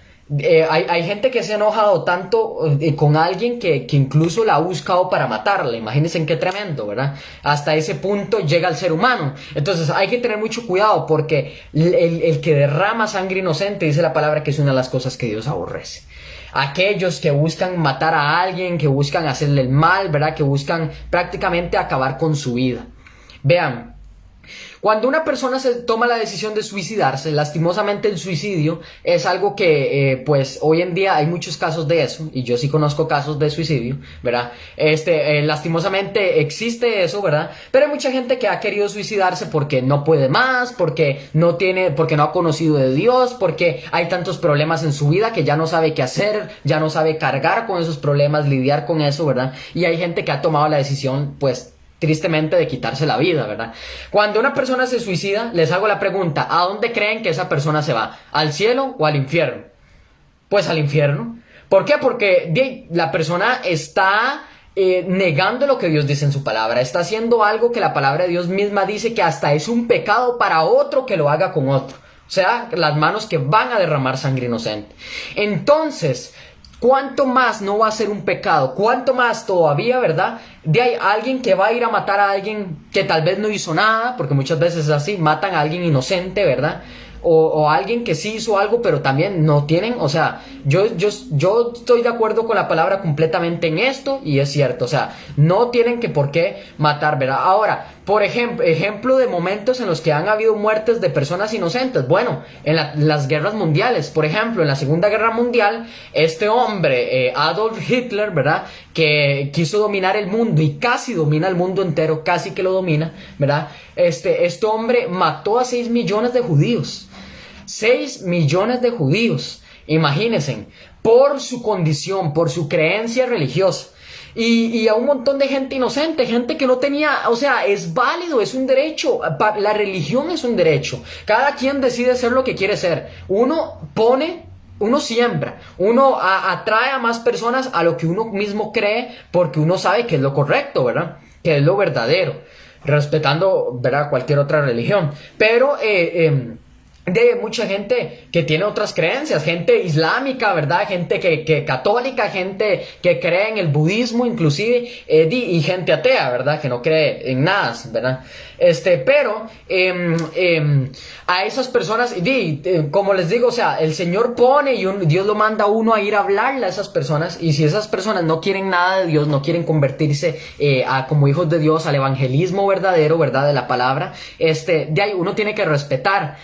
hay gente que se ha enojado tanto con alguien que incluso la ha buscado para matarla. Imagínense en qué tremendo, ¿verdad? Hasta ese punto llega el ser humano. Entonces hay que tener mucho cuidado, porque el que derrama sangre inocente, dice la palabra, que es una de las cosas que Dios aborrece. Aquellos que buscan matar a alguien, que buscan hacerle el mal, ¿verdad? Que buscan prácticamente acabar con su vida. Vean, cuando una persona se toma la decisión de suicidarse, lastimosamente el suicidio es algo que, pues, hoy en día hay muchos casos de eso, y yo sí conozco casos de suicidio, ¿verdad? Lastimosamente existe eso, ¿verdad? Pero hay mucha gente que ha querido suicidarse porque no puede más, porque no ha conocido de Dios, porque hay tantos problemas en su vida que ya no sabe qué hacer, ya no sabe cargar con esos problemas, lidiar con eso, ¿verdad? Y hay gente que ha tomado la decisión, pues, tristemente, de quitarse la vida, ¿verdad? Cuando una persona se suicida, les hago la pregunta, ¿a dónde creen que esa persona se va? ¿Al cielo o al infierno? Pues al infierno. ¿Por qué? Porque la persona está negando lo que Dios dice en su palabra, está haciendo algo que la palabra de Dios misma dice que hasta es un pecado para otro que lo haga con otro. O sea, las manos que van a derramar sangre inocente. Entonces, ¿cuánto más no va a ser un pecado? ¿Cuánto más todavía, verdad? Hay alguien que va a ir a matar a alguien que tal vez no hizo nada, porque muchas veces es así, matan a alguien inocente, ¿verdad? O alguien que sí hizo algo, pero también no tienen, o sea, yo estoy de acuerdo con la palabra completamente en esto, y es cierto, o sea, no tienen que por qué matar, ¿verdad? Ahora, por ejemplo de momentos en los que han habido muertes de personas inocentes, bueno, en las guerras mundiales, por ejemplo, en la Segunda Guerra Mundial, este hombre, Adolf Hitler, ¿verdad? Que quiso dominar el mundo y casi domina el mundo entero, casi que lo domina, ¿verdad? Este hombre mató a 6 millones de judíos. 6 millones de judíos, imagínense, por su condición, por su creencia religiosa. Y a un montón de gente inocente, gente que no tenía, o sea, es válido, es un derecho, la religión es un derecho. Cada quien decide ser lo que quiere ser. Uno siembra, uno atrae a más personas a lo que uno mismo cree, porque uno sabe que es lo correcto, ¿verdad? Que es lo verdadero, respetando, ¿verdad?, cualquier otra religión. Pero de mucha gente que tiene otras creencias, gente islámica, ¿verdad? Gente que católica, gente que cree en el budismo inclusive, y gente atea, ¿verdad? Que no cree en nada, ¿verdad? Pero a esas personas, como les digo, o sea, el Señor pone y Dios lo manda a uno a ir a hablarle a esas personas, y si esas personas no quieren nada de Dios, no quieren convertirse como hijos de Dios, al evangelismo verdadero, ¿verdad? De la palabra, de ahí uno tiene que respetar.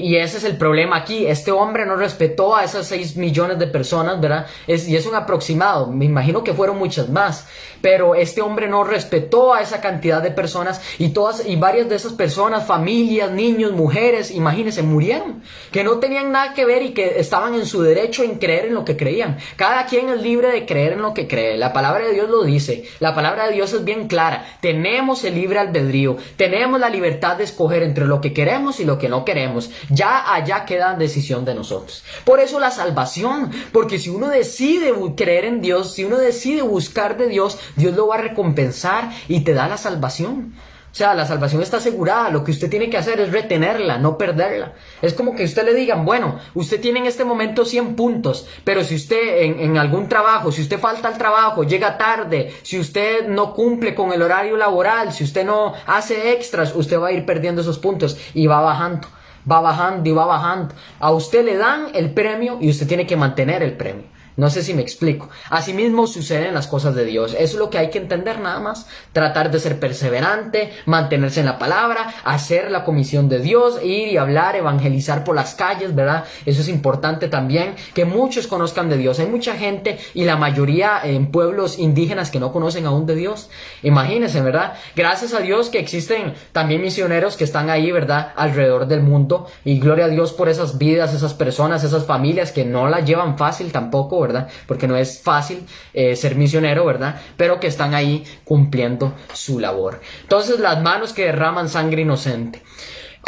Y ese es el problema aquí. Este hombre no respetó a esas 6 millones de personas, ¿verdad? Y es un aproximado. Me imagino que fueron muchas más. Pero este hombre no respetó a esa cantidad de personas y varias de esas personas, familias, niños, mujeres, imagínense, murieron. Que no tenían nada que ver y que estaban en su derecho en creer en lo que creían. Cada quien es libre de creer en lo que cree. La palabra de Dios lo dice. La palabra de Dios es bien clara. Tenemos el libre albedrío. Tenemos la libertad de escoger entre lo que queremos y lo que no queremos. Ya allá queda decisión de nosotros. Por eso la salvación. Porque si uno decide creer en Dios, si uno decide buscar de Dios, Dios lo va a recompensar y te da la salvación. O sea, la salvación está asegurada. Lo que usted tiene que hacer es retenerla, no perderla. Es como que usted le digan, bueno, usted tiene en este momento 100 puntos, pero si usted en algún trabajo, si usted falta al trabajo, llega tarde, si usted no cumple con el horario laboral, si usted no hace extras, usted va a ir perdiendo esos puntos y va bajando. Va bajando y va bajando. A usted le dan el premio y usted tiene que mantener el premio. No sé si me explico. Asimismo suceden las cosas de Dios. Eso es lo que hay que entender nada más. Tratar de ser perseverante, mantenerse en la palabra, hacer la comisión de Dios, ir y hablar, evangelizar por las calles, ¿verdad? Eso es importante también, que muchos conozcan de Dios. Hay mucha gente y la mayoría en pueblos indígenas que no conocen aún de Dios. Imagínense, ¿verdad? Gracias a Dios que existen también misioneros que están ahí, ¿verdad? Alrededor del mundo. Y gloria a Dios por esas vidas, esas personas, esas familias que no la llevan fácil tampoco, ¿verdad? Porque no es fácil ser misionero, ¿verdad? Pero que están ahí cumpliendo su labor. Entonces, las manos que derraman sangre inocente.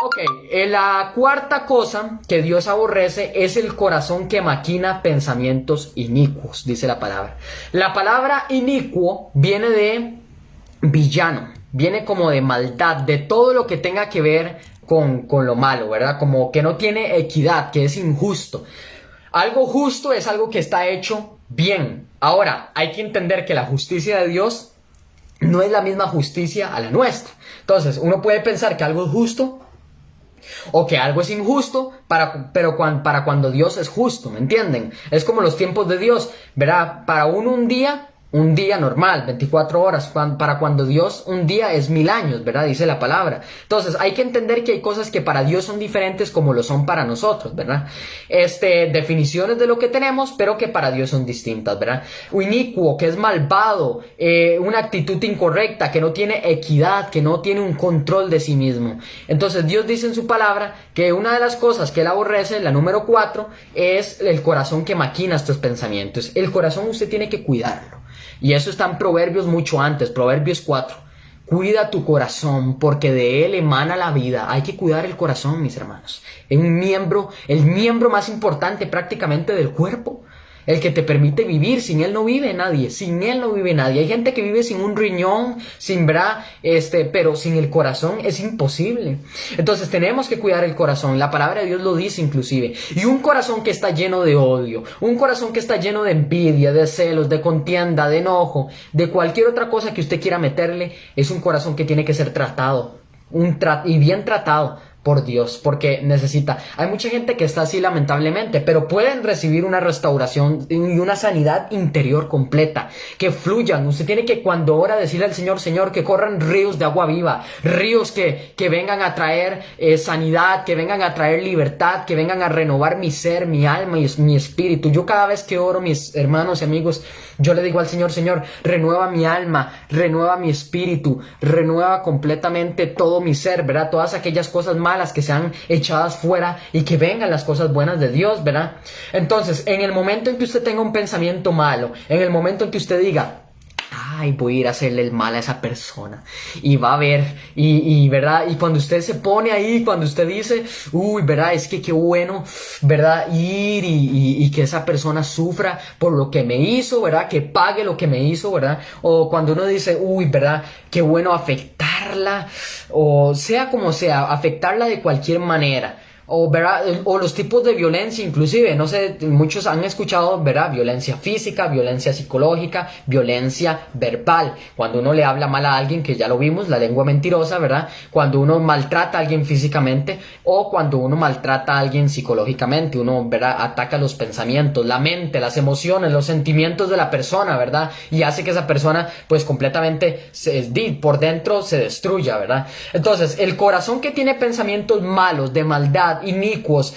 Ok, la cuarta cosa que Dios aborrece es el corazón que maquina pensamientos inicuos, dice la palabra. La palabra inicuo viene de villano, viene como de maldad, de todo lo que tenga que ver con lo malo, ¿verdad? Como que no tiene equidad, que es injusto. Algo justo es algo que está hecho bien. Ahora, hay que entender que la justicia de Dios no es la misma justicia a la nuestra. Entonces, uno puede pensar que algo es justo o que algo es injusto, pero para cuando Dios es justo, ¿me entienden? Es como los tiempos de Dios, ¿verdad? Para uno un día normal, 24 horas, para cuando Dios un día es 1000 años, ¿verdad? Dice la palabra. Entonces, hay que entender que hay cosas que para Dios son diferentes como lo son para nosotros, ¿verdad? Definiciones de lo que tenemos, pero que para Dios son distintas, ¿verdad? Inicuo, que es malvado, una actitud incorrecta, que no tiene equidad, que no tiene un control de sí mismo. Entonces, Dios dice en su palabra que una de las cosas que Él aborrece, la número 4, es el corazón que maquina estos pensamientos. El corazón usted tiene que cuidarlo. Y eso está en Proverbios mucho antes, Proverbios 4. Cuida tu corazón, porque de él emana la vida. Hay que cuidar el corazón, mis hermanos. Es el miembro más importante prácticamente del cuerpo. El que te permite vivir. Sin él no vive nadie. Sin él no vive nadie. Hay gente que vive sin un riñón, sin bra, pero sin el corazón es imposible. Entonces tenemos que cuidar el corazón. La palabra de Dios lo dice inclusive. Y un corazón que está lleno de odio, un corazón que está lleno de envidia, de celos, de contienda, de enojo, de cualquier otra cosa que usted quiera meterle, es un corazón que tiene que ser tratado. Y bien tratado por Dios, porque necesita. Hay mucha gente que está así lamentablemente, pero pueden recibir una restauración y una sanidad interior completa, que fluyan. Usted tiene que, cuando ora, decirle al Señor, Señor, que corran ríos de agua viva, ríos que vengan a traer sanidad, que vengan a traer libertad, que vengan a renovar mi ser, mi alma y mi espíritu. Yo cada vez que oro, mis hermanos y amigos, yo le digo al Señor, Señor, renueva mi alma, renueva mi espíritu, renueva completamente todo mi ser, ¿verdad? Todas aquellas cosas malas que sean echadas fuera y que vengan las cosas buenas de Dios, ¿verdad? Entonces, en el momento en que usted tenga un pensamiento malo, en el momento en que usted diga, ay, voy a ir a hacerle el mal a esa persona, y va a ver, ¿verdad? Y cuando usted se pone ahí, cuando usted dice, uy, ¿verdad? Es que qué bueno, ¿verdad? Ir y que esa persona sufra por lo que me hizo, ¿verdad? Que pague lo que me hizo, ¿verdad? O cuando uno dice, uy, ¿verdad? Qué bueno afectarla, o sea como sea, afectarla de cualquier manera. O, ¿verdad? O los tipos de violencia, inclusive, no sé, muchos han escuchado, ¿verdad? Violencia física, violencia psicológica, violencia verbal. Cuando uno le habla mal a alguien, que ya lo vimos, la lengua mentirosa, ¿verdad? Cuando uno maltrata a alguien físicamente o cuando uno maltrata a alguien psicológicamente, uno, ¿verdad? Ataca los pensamientos, la mente, las emociones, los sentimientos de la persona, ¿verdad? Y hace que esa persona, pues, completamente por dentro se destruya, ¿verdad? Entonces, el corazón que tiene pensamientos malos, de maldad, maldad, inicuos,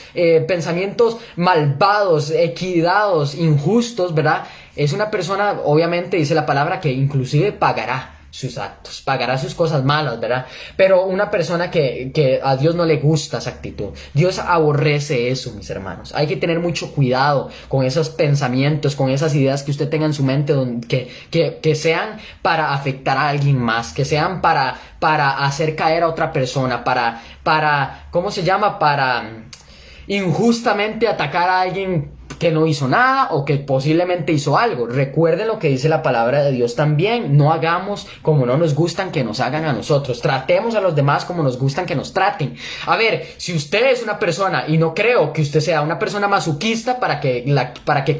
pensamientos malvados, equidados, injustos, ¿verdad? Es una persona, obviamente dice la palabra, que inclusive pagará sus actos, pagará sus cosas malas, ¿verdad? Pero una persona que a Dios no le gusta esa actitud. Dios aborrece eso, mis hermanos. Hay que tener mucho cuidado con esos pensamientos, con esas ideas que usted tenga en su mente que sean para afectar a alguien más, que sean para hacer caer a otra persona, ¿cómo se llama? Para injustamente atacar a alguien que no hizo nada o que posiblemente hizo algo. Recuerden lo que dice la palabra de Dios también. No hagamos como no nos gustan que nos hagan a nosotros. Tratemos a los demás como nos gustan que nos traten. A ver, si usted es una persona, y no creo que usted sea una persona masoquista para que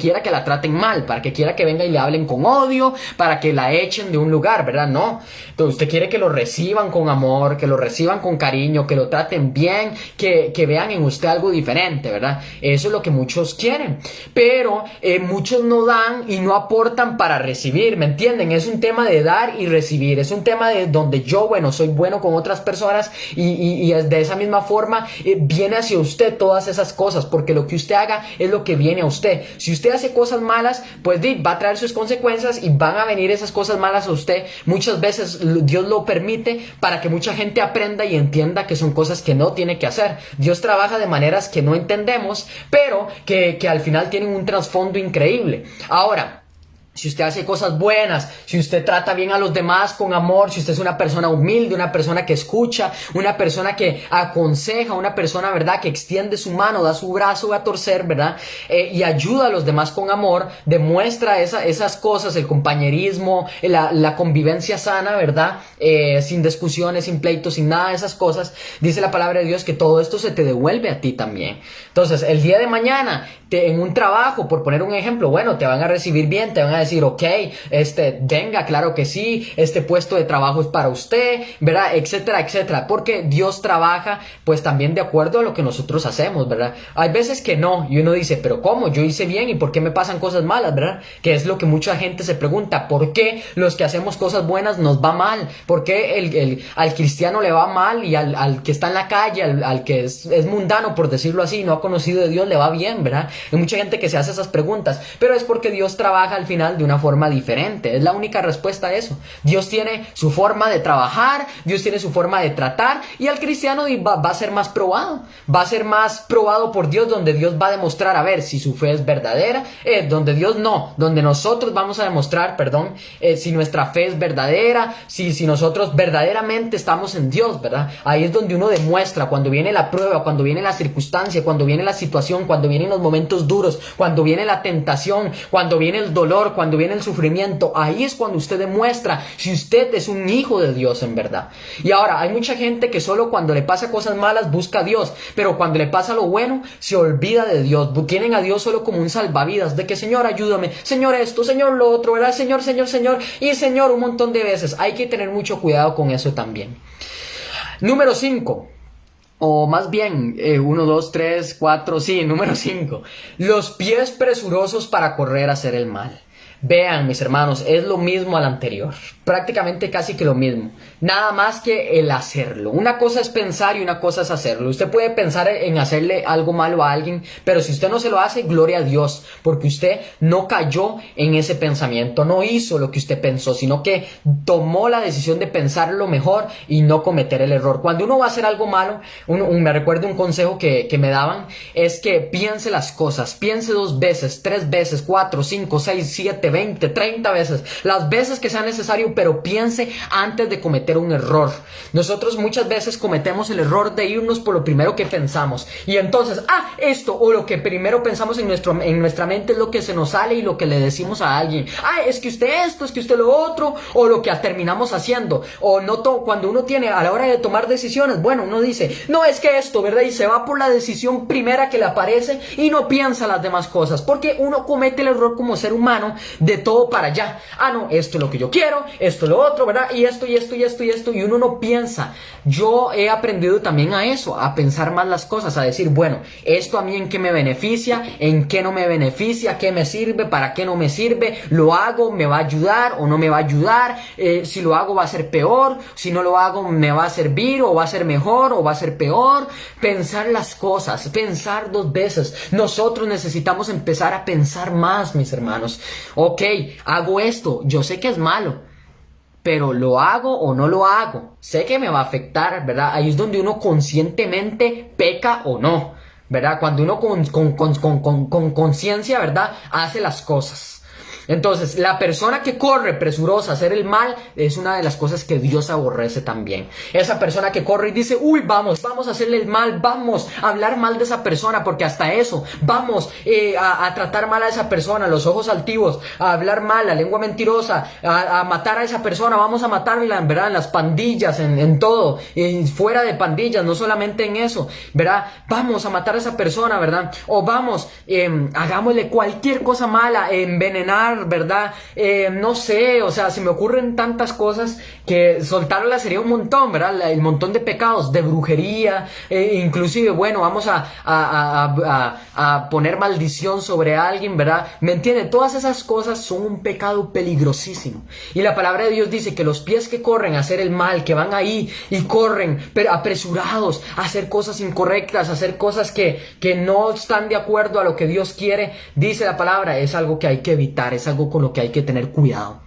quiera que la traten mal, para que quiera que venga y le hablen con odio, para que la echen de un lugar, ¿verdad? No. Entonces usted quiere que lo reciban con amor, que lo reciban con cariño, que lo traten bien, que vean en usted algo diferente, ¿verdad? Eso es lo que muchos quieren. Pero muchos no dan y no aportan para recibir, ¿me entienden? Es un tema de dar y recibir, es un tema de donde yo, bueno, soy bueno con otras personas y de esa misma forma viene hacia usted todas esas cosas, porque lo que usted haga es lo que viene a usted. Si usted hace cosas malas, pues va a traer sus consecuencias y van a venir esas cosas malas a usted. Muchas veces Dios lo permite para que mucha gente aprenda y entienda que son cosas que no tiene que hacer. Dios trabaja de maneras que no entendemos, pero que al final tienen un trasfondo increíble. Ahora, si usted hace cosas buenas, si usted trata bien a los demás con amor, si usted es una persona humilde, una persona que escucha, una persona que aconseja, una persona, ¿verdad?, que extiende su mano, da su brazo a torcer, ¿verdad?, y ayuda a los demás con amor, demuestra esas cosas, el compañerismo, la convivencia sana, ¿verdad?, sin discusiones, sin pleitos, sin nada de esas cosas. Dice la palabra de Dios que todo esto se te devuelve a ti también. Entonces, el día de mañana, en un trabajo, por poner un ejemplo, bueno, te van a recibir bien, te van a decir, ok, venga, claro que sí, este puesto de trabajo es para usted, ¿verdad? Etcétera, etcétera, porque Dios trabaja, pues también de acuerdo a lo que nosotros hacemos, ¿verdad? Hay veces que no, y uno dice, pero ¿cómo? Yo hice bien, ¿y por qué me pasan cosas malas, verdad? Que es lo que mucha gente se pregunta, ¿por qué los que hacemos cosas buenas nos va mal? ¿Por qué al cristiano le va mal y al que está en la calle, al que es mundano, por decirlo así, no ha conocido de Dios, le va bien, ¿verdad? Hay mucha gente que se hace esas preguntas, pero es porque Dios trabaja al final de una forma diferente. Es la única respuesta a eso. Dios tiene su forma de trabajar, Dios tiene su forma de tratar, y al cristiano va a ser más probado. Va a ser más probado por Dios, donde Dios va a demostrar, a ver, si su fe es verdadera, donde Dios no, donde nosotros vamos a demostrar, si nuestra fe es verdadera, si nosotros verdaderamente estamos en Dios, ¿verdad? Ahí es donde uno demuestra, cuando viene la prueba, cuando viene la circunstancia, cuando viene la situación, cuando vienen los momentos duros, cuando viene la tentación, cuando viene el dolor, cuando viene el sufrimiento. Ahí es cuando usted demuestra si usted es un hijo de Dios en verdad. Y ahora, hay mucha gente que solo cuando le pasa cosas malas busca a Dios, pero cuando le pasa lo bueno se olvida de Dios. Tienen a Dios solo como un salvavidas, de que Señor ayúdame, Señor esto, Señor lo otro, ¿verdad? Señor, Señor, Señor, y Señor un montón de veces. Hay que tener mucho cuidado con eso también. Número 5. O más bien, 1, 2, 3, 4, sí, número 5. Los pies presurosos para correr a hacer el mal. Vean, mis hermanos, es lo mismo al anterior, prácticamente casi que lo mismo, nada más que el hacerlo. Una cosa es pensar y una cosa es hacerlo. Usted puede pensar en hacerle algo malo a alguien, pero si usted no se lo hace, gloria a Dios, porque usted no cayó en ese pensamiento, no hizo lo que usted pensó, sino que tomó la decisión de pensarlo mejor y no cometer el error. Cuando uno va a hacer algo malo, me recuerdo un consejo que me daban, es que piense las cosas, piense 2 veces, 3 veces, 4, 5, 6, 7, 20, 30 veces, las veces que sea necesario, pero piense antes de cometer un error. Nosotros muchas veces cometemos el error de irnos por lo primero que pensamos, y entonces, esto, o lo que primero pensamos en nuestra mente es lo que se nos sale y lo que le decimos a alguien. Es que usted esto, es que usted lo otro, o lo que terminamos haciendo, o no cuando uno tiene a la hora de tomar decisiones, bueno, uno dice, no, es que esto, ¿verdad? Y se va por la decisión primera que le aparece y no piensa las demás cosas, porque uno comete el error como ser humano de todo para allá. Ah, no, esto es lo que yo quiero, esto es lo otro, ¿verdad? Y esto, y esto, y esto, y esto, y uno no piensa. Yo he aprendido también a eso, a pensar más las cosas, a decir, bueno, esto a mí en qué me beneficia, en qué no me beneficia, qué me sirve, para qué no me sirve, lo hago, me va a ayudar o no me va a ayudar, si lo hago va a ser peor, si no lo hago me va a servir o va a ser mejor o va a ser peor. Pensar las cosas, pensar dos veces. Nosotros necesitamos empezar a pensar más, mis hermanos. Ok, hago esto, yo sé que es malo, pero ¿lo hago o no lo hago? Sé que me va a afectar, ¿verdad? Ahí es donde uno conscientemente peca o no, ¿verdad? Cuando uno con conciencia, ¿verdad? Hace las cosas. Entonces, la persona que corre presurosa a hacer el mal es una de las cosas que Dios aborrece también. Esa persona que corre y dice, uy, vamos a hacerle el mal, vamos a hablar mal de esa persona, porque hasta eso, vamos a tratar mal a esa persona, los ojos altivos, a hablar mal, la lengua mentirosa, a matar a esa persona, vamos a matarla, ¿verdad? En las pandillas, en todo, fuera de pandillas, no solamente en eso, ¿verdad? Vamos a matar a esa persona, ¿verdad? O vamos, hagámosle cualquier cosa mala, envenenar, ¿verdad? No sé, o sea, se me ocurren tantas cosas que soltarlas sería un montón, ¿verdad? El montón de pecados, de brujería, inclusive, bueno, vamos a poner maldición sobre alguien, ¿verdad? ¿Me entiende? Todas esas cosas son un pecado peligrosísimo. Y la palabra de Dios dice que los pies que corren a hacer el mal, que van ahí y corren, pero apresurados a hacer cosas incorrectas, a hacer cosas que no están de acuerdo a lo que Dios quiere, dice la palabra, es algo que hay que evitar, es algo con lo que hay que tener cuidado.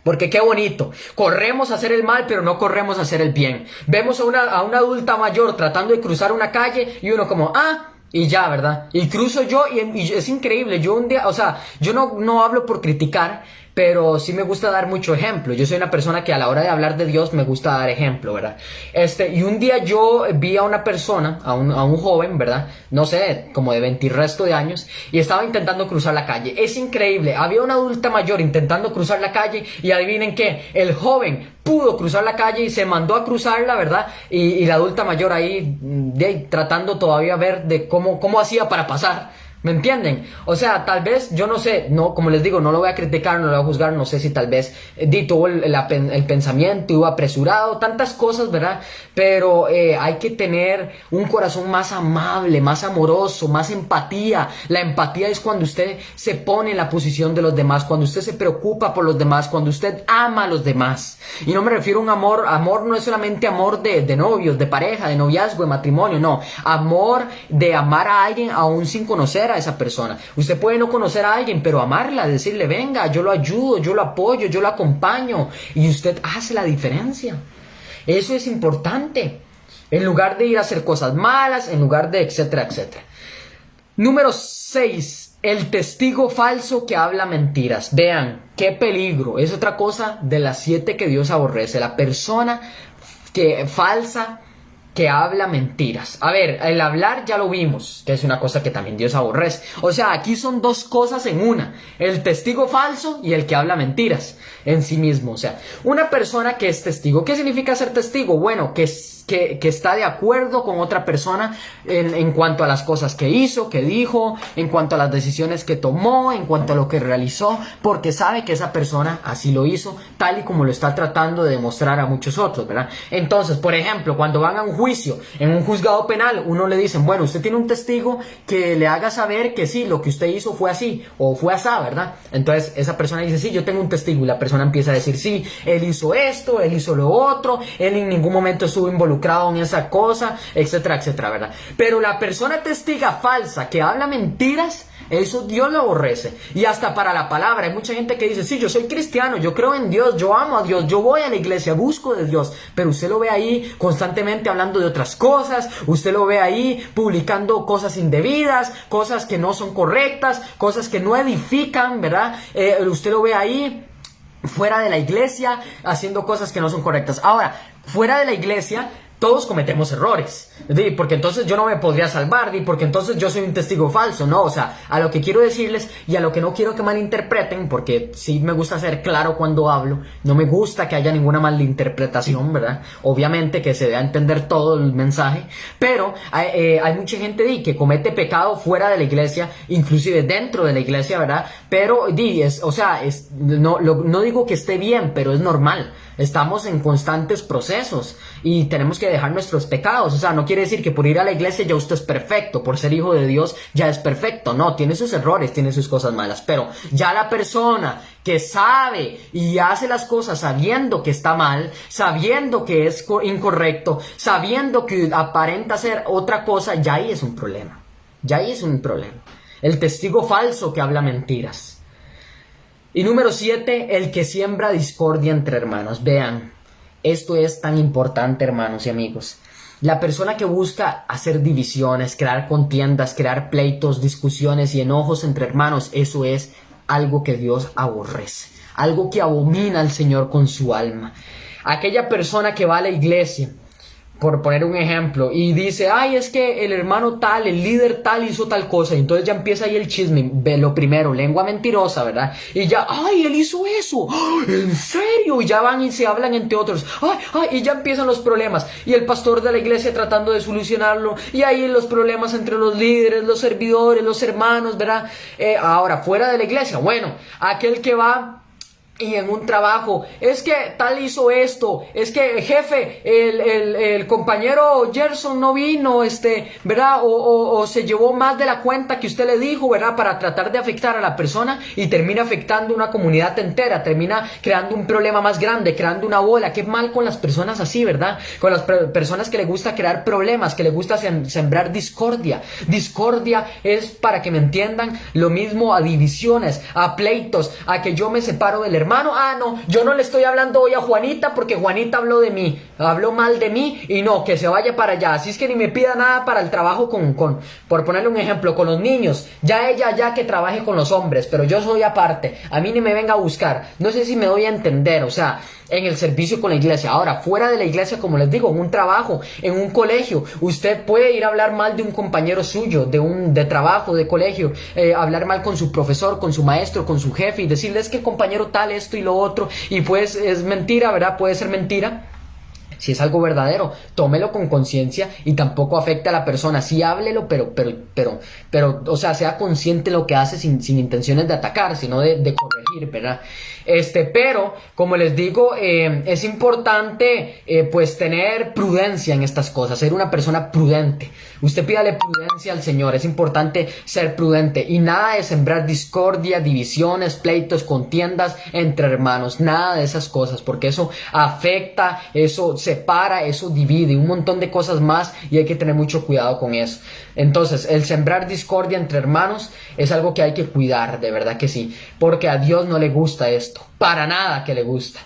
Porque qué bonito, corremos a hacer el mal, pero no corremos a hacer el bien. Vemos a una adulta mayor tratando de cruzar una calle y uno como, y ya, ¿verdad? Y cruzo yo y es increíble. Yo un día, o sea, yo no hablo por criticar, pero sí me gusta dar mucho ejemplo. Yo soy una persona que a la hora de hablar de Dios me gusta dar ejemplo, ¿verdad? Y un día yo vi a una persona, a un joven, ¿verdad? No sé, como de 20 y resto de años, y estaba intentando cruzar la calle. Es increíble, había una adulta mayor intentando cruzar la calle y adivinen qué, el joven pudo cruzar la calle y se mandó a cruzarla, ¿verdad? Y la adulta mayor ahí tratando todavía ver de cómo hacía para pasar. ¿Me entienden? O sea, tal vez, yo no sé, no, como les digo, no lo voy a criticar, no lo voy a juzgar, no sé si tal vez tuvo el pensamiento, iba apresurado, tantas cosas, ¿verdad? Pero hay que tener un corazón más amable, más amoroso, más empatía. La empatía es cuando usted se pone en la posición de los demás, cuando usted se preocupa por los demás, cuando usted ama a los demás. Y no me refiero a un amor no es solamente amor de novios, de pareja, de noviazgo, de matrimonio, no. Amor de amar a alguien aún sin conocer a esa persona. Usted puede no conocer a alguien, pero amarla, decirle, venga, yo lo ayudo, yo lo apoyo, yo lo acompaño, y usted hace la diferencia. Eso es importante. En lugar de ir a hacer cosas malas, en lugar de etcétera, etcétera. Número 6. El testigo falso que habla mentiras. Vean, qué peligro. Es otra cosa de las 7 que Dios aborrece. La persona falsa que habla mentiras. A ver, el hablar ya lo vimos, que es una cosa que también Dios aborrece. O sea, aquí son dos cosas en una. El testigo falso y el que habla mentiras en sí mismo. O sea, una persona que es testigo. ¿Qué significa ser testigo? Bueno, que está de acuerdo con otra persona en cuanto a las cosas que hizo, que dijo, en cuanto a las decisiones que tomó, en cuanto a lo que realizó, porque sabe que esa persona así lo hizo, tal y como lo está tratando de demostrar a muchos otros, ¿verdad? Entonces, por ejemplo, cuando van a un juicio, en un juzgado penal, uno le dicen, bueno, usted tiene un testigo que le haga saber que sí, lo que usted hizo fue así, o fue asá, ¿verdad? Entonces, esa persona dice, sí, yo tengo un testigo, y la persona empieza a decir, sí, él hizo esto, él hizo lo otro, él en ningún momento estuvo involucrado en esa cosa, etcétera, etcétera, ¿verdad? Pero la persona testiga falsa que habla mentiras, eso Dios lo aborrece. Y hasta para la palabra, hay mucha gente que dice, sí, yo soy cristiano, yo creo en Dios, yo amo a Dios, yo voy a la iglesia, busco de Dios, pero usted lo ve ahí constantemente hablando de otras cosas, usted lo ve ahí publicando cosas indebidas, cosas que no son correctas, cosas que no edifican, ¿verdad? Usted lo ve ahí fuera de la iglesia haciendo cosas que no son correctas. Ahora, fuera de la iglesia Todos cometemos errores, porque entonces yo no me podría salvar, porque entonces yo soy un testigo falso, ¿no? O sea, a lo que quiero decirles y a lo que no quiero que malinterpreten, porque sí me gusta ser claro cuando hablo, no me gusta que haya ninguna malinterpretación, ¿verdad? Obviamente que se dé a entender todo el mensaje, pero hay mucha gente que comete pecado fuera de la iglesia, inclusive dentro de la iglesia, ¿verdad? Pero, no digo que esté bien, pero es normal. Estamos en constantes procesos y tenemos que dejar nuestros pecados. O sea, no quiere decir que por ir a la iglesia ya usted es perfecto, por ser hijo de Dios ya es perfecto. No, tiene sus errores, tiene sus cosas malas. Pero ya la persona que sabe y hace las cosas sabiendo que está mal, sabiendo que es incorrecto, sabiendo que aparenta ser otra cosa, ya ahí es un problema. Ya ahí es un problema. El testigo falso que habla mentiras. Y número 7, el que siembra discordia entre hermanos. Vean, esto es tan importante, hermanos y amigos. La persona que busca hacer divisiones, crear contiendas, crear pleitos, discusiones y enojos entre hermanos, eso es algo que Dios aborrece, algo que abomina al Señor con su alma. Aquella persona que va a la iglesia, por poner un ejemplo, y dice, ay, es que el hermano tal, el líder tal hizo tal cosa, y entonces ya empieza ahí el chisme, lo primero, lengua mentirosa, ¿verdad? Y ya, ay, él hizo eso, ¿en serio? Y ya van y se hablan entre otros, y ya empiezan los problemas, y el pastor de la iglesia tratando de solucionarlo, y ahí los problemas entre los líderes, los servidores, los hermanos, ¿verdad? Ahora, fuera de la iglesia, bueno, aquel que va y en un trabajo, es que tal hizo esto, es que jefe, el compañero Gerson no vino, ¿verdad? O se llevó más de la cuenta que usted le dijo, ¿verdad? Para tratar de afectar a la persona y termina afectando una comunidad entera, termina creando un problema más grande, creando una bola. Qué mal con las personas así, ¿verdad? Con las personas que le gusta crear problemas, que le gusta sembrar discordia. Discordia es, para que me entiendan, lo mismo a divisiones, a pleitos, a que yo me separo del hermano. No, yo no le estoy hablando hoy a Juanita porque Juanita habló de mí, habló mal de mí y no, que se vaya para allá. Así es que ni me pida nada para el trabajo por ponerle un ejemplo, con los niños. Ya ella ya que trabaje con los hombres, pero yo soy aparte. A mí ni me venga a buscar. No sé si me doy a entender, o sea, en el servicio con la iglesia. Ahora, fuera de la iglesia, como les digo, en un trabajo, en un colegio, usted puede ir a hablar mal de un compañero suyo, de trabajo, de colegio, hablar mal con su profesor, con su maestro, con su jefe y decirles que el compañero tal, esto y lo otro, y pues es mentira, ¿verdad? Puede ser mentira. Si es algo verdadero, tómelo con conciencia y tampoco afecte a la persona. Sí, háblelo, pero, o sea, sea consciente de lo que hace sin intenciones de atacar, sino de corregir, ¿verdad? Pero, como les digo, es importante, pues, tener prudencia en estas cosas, ser una persona prudente. Usted pídale prudencia al Señor, es importante ser prudente y nada de sembrar discordia, divisiones, pleitos, contiendas entre hermanos, nada de esas cosas, porque eso afecta, eso separa, eso divide, un montón de cosas más y hay que tener mucho cuidado con eso. Entonces, el sembrar discordia entre hermanos es algo que hay que cuidar, de verdad que sí, porque a Dios no le gusta esto, para nada que le gusta.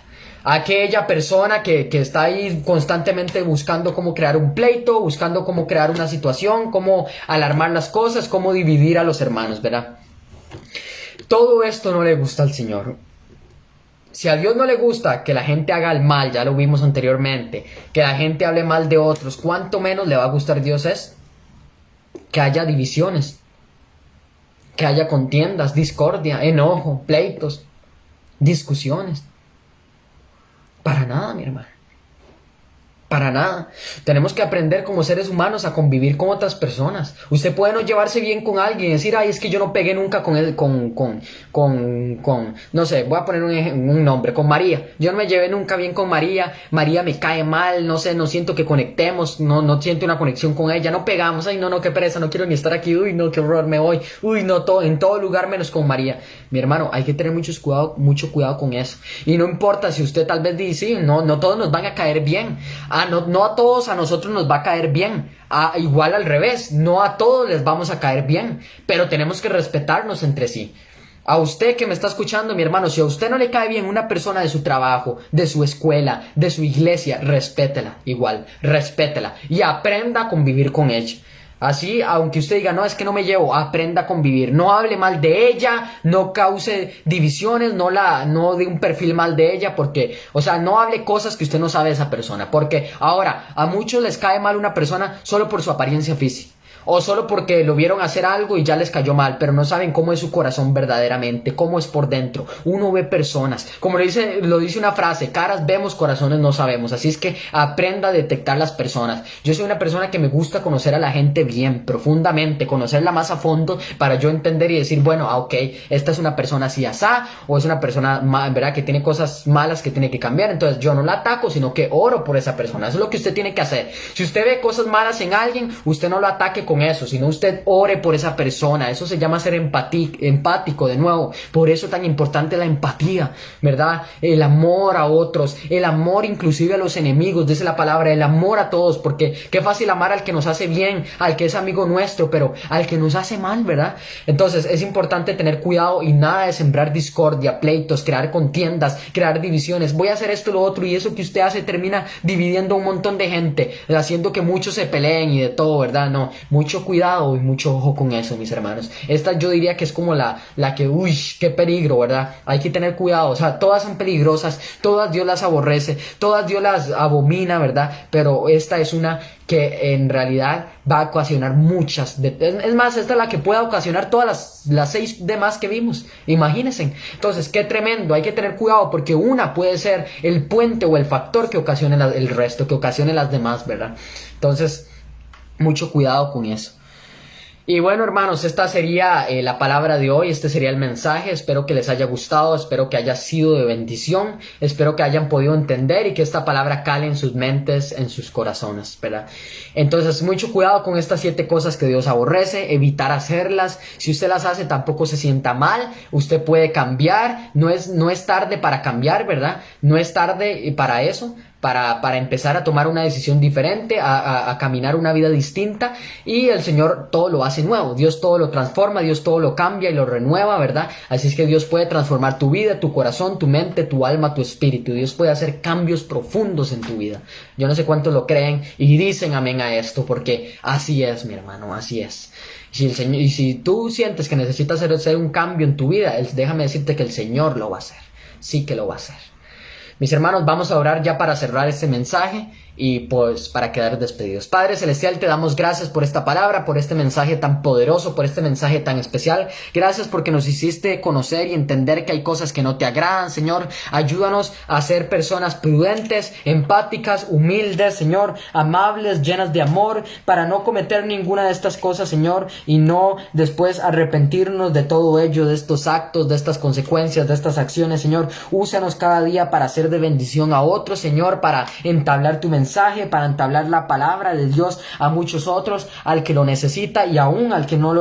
Aquella persona que está ahí constantemente buscando cómo crear un pleito, buscando cómo crear una situación, cómo alarmar las cosas, cómo dividir a los hermanos, ¿verdad? Todo esto no le gusta al Señor. Si a Dios no le gusta que la gente haga el mal, ya lo vimos anteriormente, que la gente hable mal de otros, ¿cuánto menos le va a gustar a Dios esto? Que haya divisiones, que haya contiendas, discordia, enojo, pleitos, discusiones. Para nada, mi hermano. Para nada. Tenemos que aprender como seres humanos a convivir con otras personas. Usted puede no llevarse bien con alguien y decir, ay, es que yo no pegué nunca con él, no sé, voy a poner un nombre, con María. Yo no me llevé nunca bien con María. María me cae mal, no sé, no siento que conectemos, no siento una conexión con ella, no pegamos, ay, no, qué pereza, no quiero ni estar aquí, uy, no, qué horror, me voy, uy, no, en todo lugar menos con María. Mi hermano, hay que tener mucho cuidado con eso. Y no importa si usted tal vez dice, sí, no todos nos van a caer bien. No a todos a nosotros nos va a caer bien. Igual al revés, no a todos les vamos a caer bien, pero tenemos que respetarnos entre sí. A usted que me está escuchando, mi hermano, si a usted no le cae bien una persona de su trabajo, de su escuela, de su iglesia, respétela igual, respétela y aprenda a convivir con ella. Así, aunque usted diga, no, es que no me llevo, aprenda a convivir. No hable mal de ella, no cause divisiones, no dé un perfil mal de ella, porque, o sea, no hable cosas que usted no sabe de esa persona. Porque ahora, a muchos les cae mal una persona solo por su apariencia física. O solo porque lo vieron hacer algo y ya les cayó mal, pero no saben cómo es su corazón verdaderamente, cómo es por dentro. Uno ve personas, como lo dice una frase, caras vemos, corazones no sabemos. Así es que aprenda a detectar las personas. Yo soy una persona que me gusta conocer a la gente bien, profundamente, conocerla más a fondo para yo entender y decir, bueno, ok, esta es una persona así asá, o es una persona, ¿verdad?, que tiene cosas malas que tiene que cambiar. Entonces yo no la ataco, sino que oro por esa persona. Eso es lo que usted tiene que hacer. Si usted ve cosas malas en alguien, usted no lo ataque con eso, sino usted ore por esa persona. Eso se llama ser empático, de nuevo. Por eso tan importante la empatía, ¿verdad? El amor a otros, el amor inclusive a los enemigos, dice la palabra, el amor a todos, porque qué fácil amar al que nos hace bien, al que es amigo nuestro, pero al que nos hace mal, ¿verdad? Entonces es importante tener cuidado y nada de sembrar discordia, pleitos, crear contiendas, crear divisiones. Voy a hacer esto, lo otro, y eso que usted hace termina dividiendo a un montón de gente, haciendo que muchos se peleen y de todo, ¿verdad? No, mucho cuidado y mucho ojo con eso, mis hermanos. Esta yo diría que es como la que, uy, qué peligro, ¿verdad? Hay que tener cuidado, o sea, todas son peligrosas, todas Dios las aborrece, todas Dios las abomina, ¿verdad? Pero esta es una que en realidad va a ocasionar muchas, es más, esta es la que puede ocasionar todas las 6 demás que vimos, imagínense. Entonces, qué tremendo, hay que tener cuidado porque una puede ser el puente o el factor que ocasione el resto, que ocasione las demás, ¿verdad? Entonces, mucho cuidado con eso. Y bueno, hermanos, esta sería la palabra de hoy, este sería el mensaje. Espero que les haya gustado, espero que haya sido de bendición, espero que hayan podido entender y que esta palabra cale en sus mentes, en sus corazones, ¿verdad? Entonces, mucho cuidado con estas 7 cosas que Dios aborrece, evitar hacerlas. Si usted las hace, tampoco se sienta mal, usted puede cambiar, no es tarde para cambiar, ¿verdad? No es tarde para eso. Para empezar a tomar una decisión diferente, a caminar una vida distinta, y el Señor todo lo hace nuevo, Dios todo lo transforma, Dios todo lo cambia y lo renueva, ¿verdad? Así es que Dios puede transformar tu vida, tu corazón, tu mente, tu alma, tu espíritu. Dios puede hacer cambios profundos en tu vida. Yo no sé cuántos lo creen y dicen amén a esto, porque así es, mi hermano, así es. Y si tú sientes que necesitas hacer un cambio en tu vida, déjame decirte que el Señor lo va a hacer, sí que lo va a hacer. Mis hermanos, vamos a orar ya para cerrar este mensaje y pues para quedar despedidos. Padre Celestial, te damos gracias por esta palabra, por este mensaje tan poderoso, por este mensaje tan especial. Gracias porque nos hiciste conocer y entender que hay cosas que no te agradan, Señor. Ayúdanos a ser personas prudentes, empáticas, humildes, Señor, amables, llenas de amor, para no cometer ninguna de estas cosas, Señor, y no después arrepentirnos de todo ello, de estos actos, de estas consecuencias, de estas acciones, Señor. Úsanos cada día para ser de bendición a otros, Señor, para entablar tu mensaje, para entablar la palabra de Dios a muchos otros, al que lo necesita y aún al que no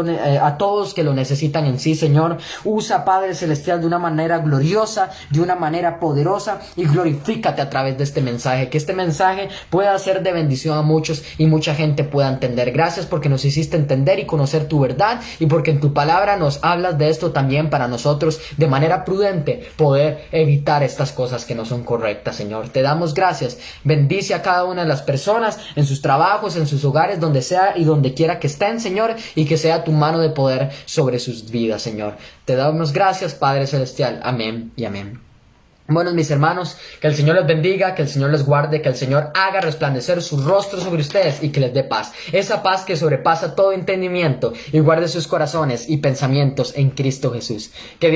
a todos que lo necesitan en sí, Señor. Usa, Padre Celestial, de una manera gloriosa, de una manera poderosa, y glorifícate a través de este mensaje, que este mensaje pueda ser de bendición a muchos y mucha gente pueda entender. Gracias porque nos hiciste entender y conocer tu verdad, y porque en tu palabra nos hablas de esto también para nosotros de manera prudente poder evitar estas cosas que no son correctas, Señor. Te damos gracias. Bendice a cada una de las personas en sus trabajos, en sus hogares, donde sea y donde quiera que estén, Señor, y que sea tu mano de poder sobre sus vidas, Señor. Te damos gracias, Padre Celestial. Amén y amén. Bueno, mis hermanos, que el Señor les bendiga, que el Señor les guarde, que el Señor haga resplandecer su rostro sobre ustedes y que les dé paz. Esa paz que sobrepasa todo entendimiento, y guarde sus corazones y pensamientos en Cristo Jesús. Que